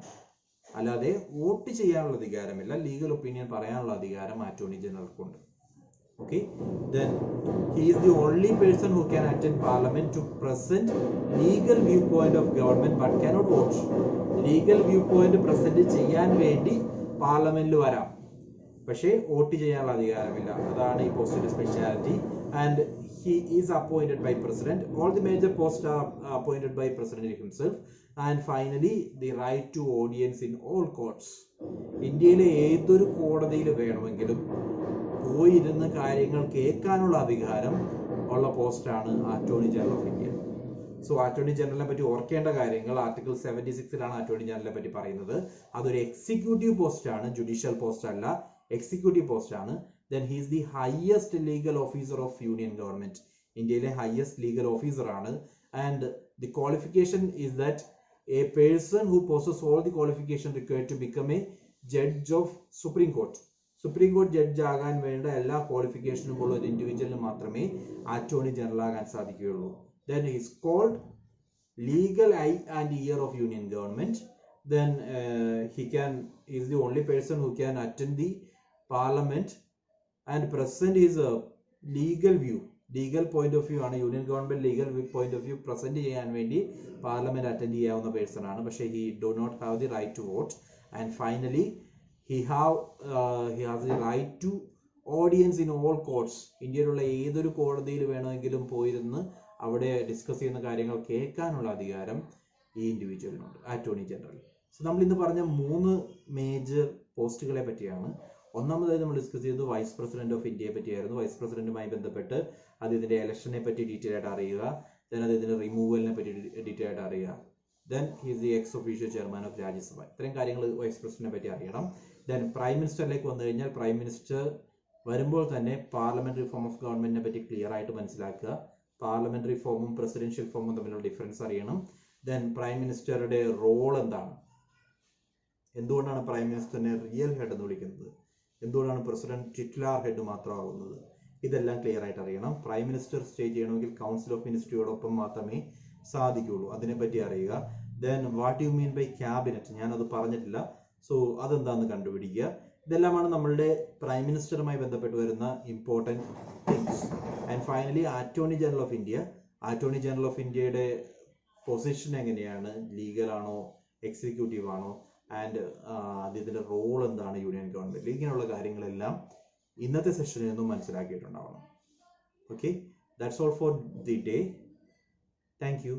S1: അല്ലാതെ വോട്ട് ചെയ്യാനുള്ള അധികാരമില്ല. ലീഗൽ ഒപ്പീനിയൻ പറയാനുള്ള അധികാരം attorney ജനറൽക്കുണ്ട്. Okay, then he is the only person who can attend parliament to present legal viewpoint of government but cannot vote. Legal viewpoint present ചെയ്യാൻ വേണ്ടി പാർലമെന്റിൽ വരാം, പക്ഷേ വോട്ട് ചെയ്യാനുള്ള അധികാരമില്ല. അതാണ് ഈ പോസ്റ്റിന്റെ speciality. And he is appointed by president. All the major posts are appointed by president himself. And finally the right to audience in all courts. ഇന്ത്യയിലെ ഏതൊരു കോടതിയിൽ വേണമെങ്കിലും പോയിരുന്ന് കാര്യങ്ങൾ കേൾക്കാനുള്ള അധികാരം ഉള്ള പോസ്റ്റാണ് attorney general of India. So attorney ജനറലിനെ പറ്റി ഓർക്കേണ്ട കാര്യങ്ങൾ, ആർട്ടിക്കിൾ 76 അറ്റോർണി ജനറലിനെ പറ്റി പറയുന്നത്. അതൊരു എക്സിക്യൂട്ടീവ് പോസ്റ്റ് ആണ്, ജുഡീഷ്യൽ പോസ്റ്റ് അല്ല, എക്സിക്യൂട്ടീവ് പോസ്റ്റ് ആണ്. Then he is the highest legal officer of union government. ഇന്ത്യയിലെ ഹയസ്റ്റ് ലീഗൽ ഓഫീസർ ആണ്. And the qualification is that a person who possess all the qualification required to become a judge of supreme court. Supreme court judge ആകാൻ വേണ്ട എല്ലാ ക്വാളിഫിക്കേഷനും ഉള്ള ഒരു ഇൻഡിവിജ്വലിന് മാത്രമേ attorney general ആകാൻ സാധിക്കുകയുള്ളൂ. Then he is called legal eye and ear of union government. Then he is the only person who can attend the parliament and present his legal view. Legal point of view ആണ്, union government legal point of view present ചെയ്യാൻ വേണ്ടി parliament attend ചെയ്യാവുന്ന person ആണ്. പക്ഷേ he do not have the right to vote. And finally he has the right to audience in all courts. ഇന്ത്യയിലുള്ള ഏതൊരു കോടതിയിൽ വേണമെങ്കിലും പോയിരുന്ന് അവിടെ ഡിസ്കസ് ചെയ്യുന്ന കാര്യങ്ങൾ കേൾക്കാനുള്ള അധികാരം ഈ ഇൻഡിവിജ്വലിനുണ്ട്, അറ്റോർണി ജനറൽ. സോ നമ്മൾ ഇന്ന് പറഞ്ഞ 3 മേജർ പോസ്റ്റുകളെ പറ്റിയാണ്. ഒന്നാമതായി നമ്മൾ ഡിസ്കസ് ചെയ്തത് വൈസ് പ്രസിഡന്റ് ഓഫ് ഇന്ത്യയെ പറ്റിയായിരുന്നു. വൈസ് പ്രസിഡന്റുമായി ബന്ധപ്പെട്ട് അദ്ദേഹത്തിന്റെ ഇലക്ഷനെ പറ്റി ഡീറ്റെയിൽ ആയിട്ട് അറിയുക. ദെൻ അദ്ദേഹത്തിന്റെ റിമൂവലിനെ പറ്റി ഡീറ്റെയിൽ ആയിട്ട് അറിയുക. Then he is the X official chairman of Rajya Sabha. ഇത്രയും കാര്യങ്ങൾ വൈസ് പ്രസിഡന്റിനെ പറ്റി അറിയണം. ദെൻ പ്രൈം മിനിസ്റ്ററിലേക്ക് വന്നു കഴിഞ്ഞാൽ പ്രൈം മിനിസ്റ്റർ വരുമ്പോൾ തന്നെ പാർലമെന്ററി ഫോം ഓഫ് ഗവൺമെന്റിനെ പറ്റി ക്ലിയർ ആയിട്ട് മനസ്സിലാക്കുക. പാർലമെന്ററി ഫോമും പ്രസിഡൻഷ്യൽ ഫോമും തമ്മിലുള്ള ഡിഫറൻസ് അറിയണം. ദെൻ പ്രൈം മിനിസ്റ്ററുടെ റോൾ എന്താണ്, എന്തുകൊണ്ടാണ് പ്രൈം മിനിസ്റ്ററിനെ റിയൽ ഹെഡ് എന്ന് വിളിക്കുന്നത്, എന്തുകൊണ്ടാണ് പ്രസിഡന്റ് ടിറ്റുലാർ ഹെഡ് മാത്രമാകുന്നത്, ഇതെല്ലാം ക്ലിയർ ആയിട്ട് അറിയണം. പ്രൈം മിനിസ്റ്റർ സ്റ്റേ ചെയ്യണമെങ്കിൽ കൗൺസിൽ ഓഫ് മിനിസ്ട്രിയോടൊപ്പം മാത്രമേ സാധിക്കുകയുള്ളൂ, അതിനെപ്പറ്റി അറിയുക. Then what you mean by cabinet, ഞാനത് പറഞ്ഞിട്ടില്ല. സോ അതെന്താണെന്ന് കണ്ടുപിടിക്കുക. ഇതെല്ലാമാണ് നമ്മളുടെ പ്രൈം മിനിസ്റ്ററുമായി ബന്ധപ്പെട്ട് വരുന്ന important things. And finally attorney general of India. Attorney general of ഇന്ത്യയുടെ പൊസിഷൻ എങ്ങനെയാണ്, ലീഗൽ ആണോ എക്സിക്യൂട്ടീവ് ആണോ, ആൻഡ് അദ്ദേഹത്തിൻ്റെ റോൾ എന്താണ് യൂണിയൻ ഗവൺമെൻറ്, ഇങ്ങനെയുള്ള കാര്യങ്ങളെല്ലാം ഇന്നത്തെ സെഷനിൽ നിന്നും മനസ്സിലാക്കിയിട്ടുണ്ടാവണം. Okay, that's all for the day. Thank U.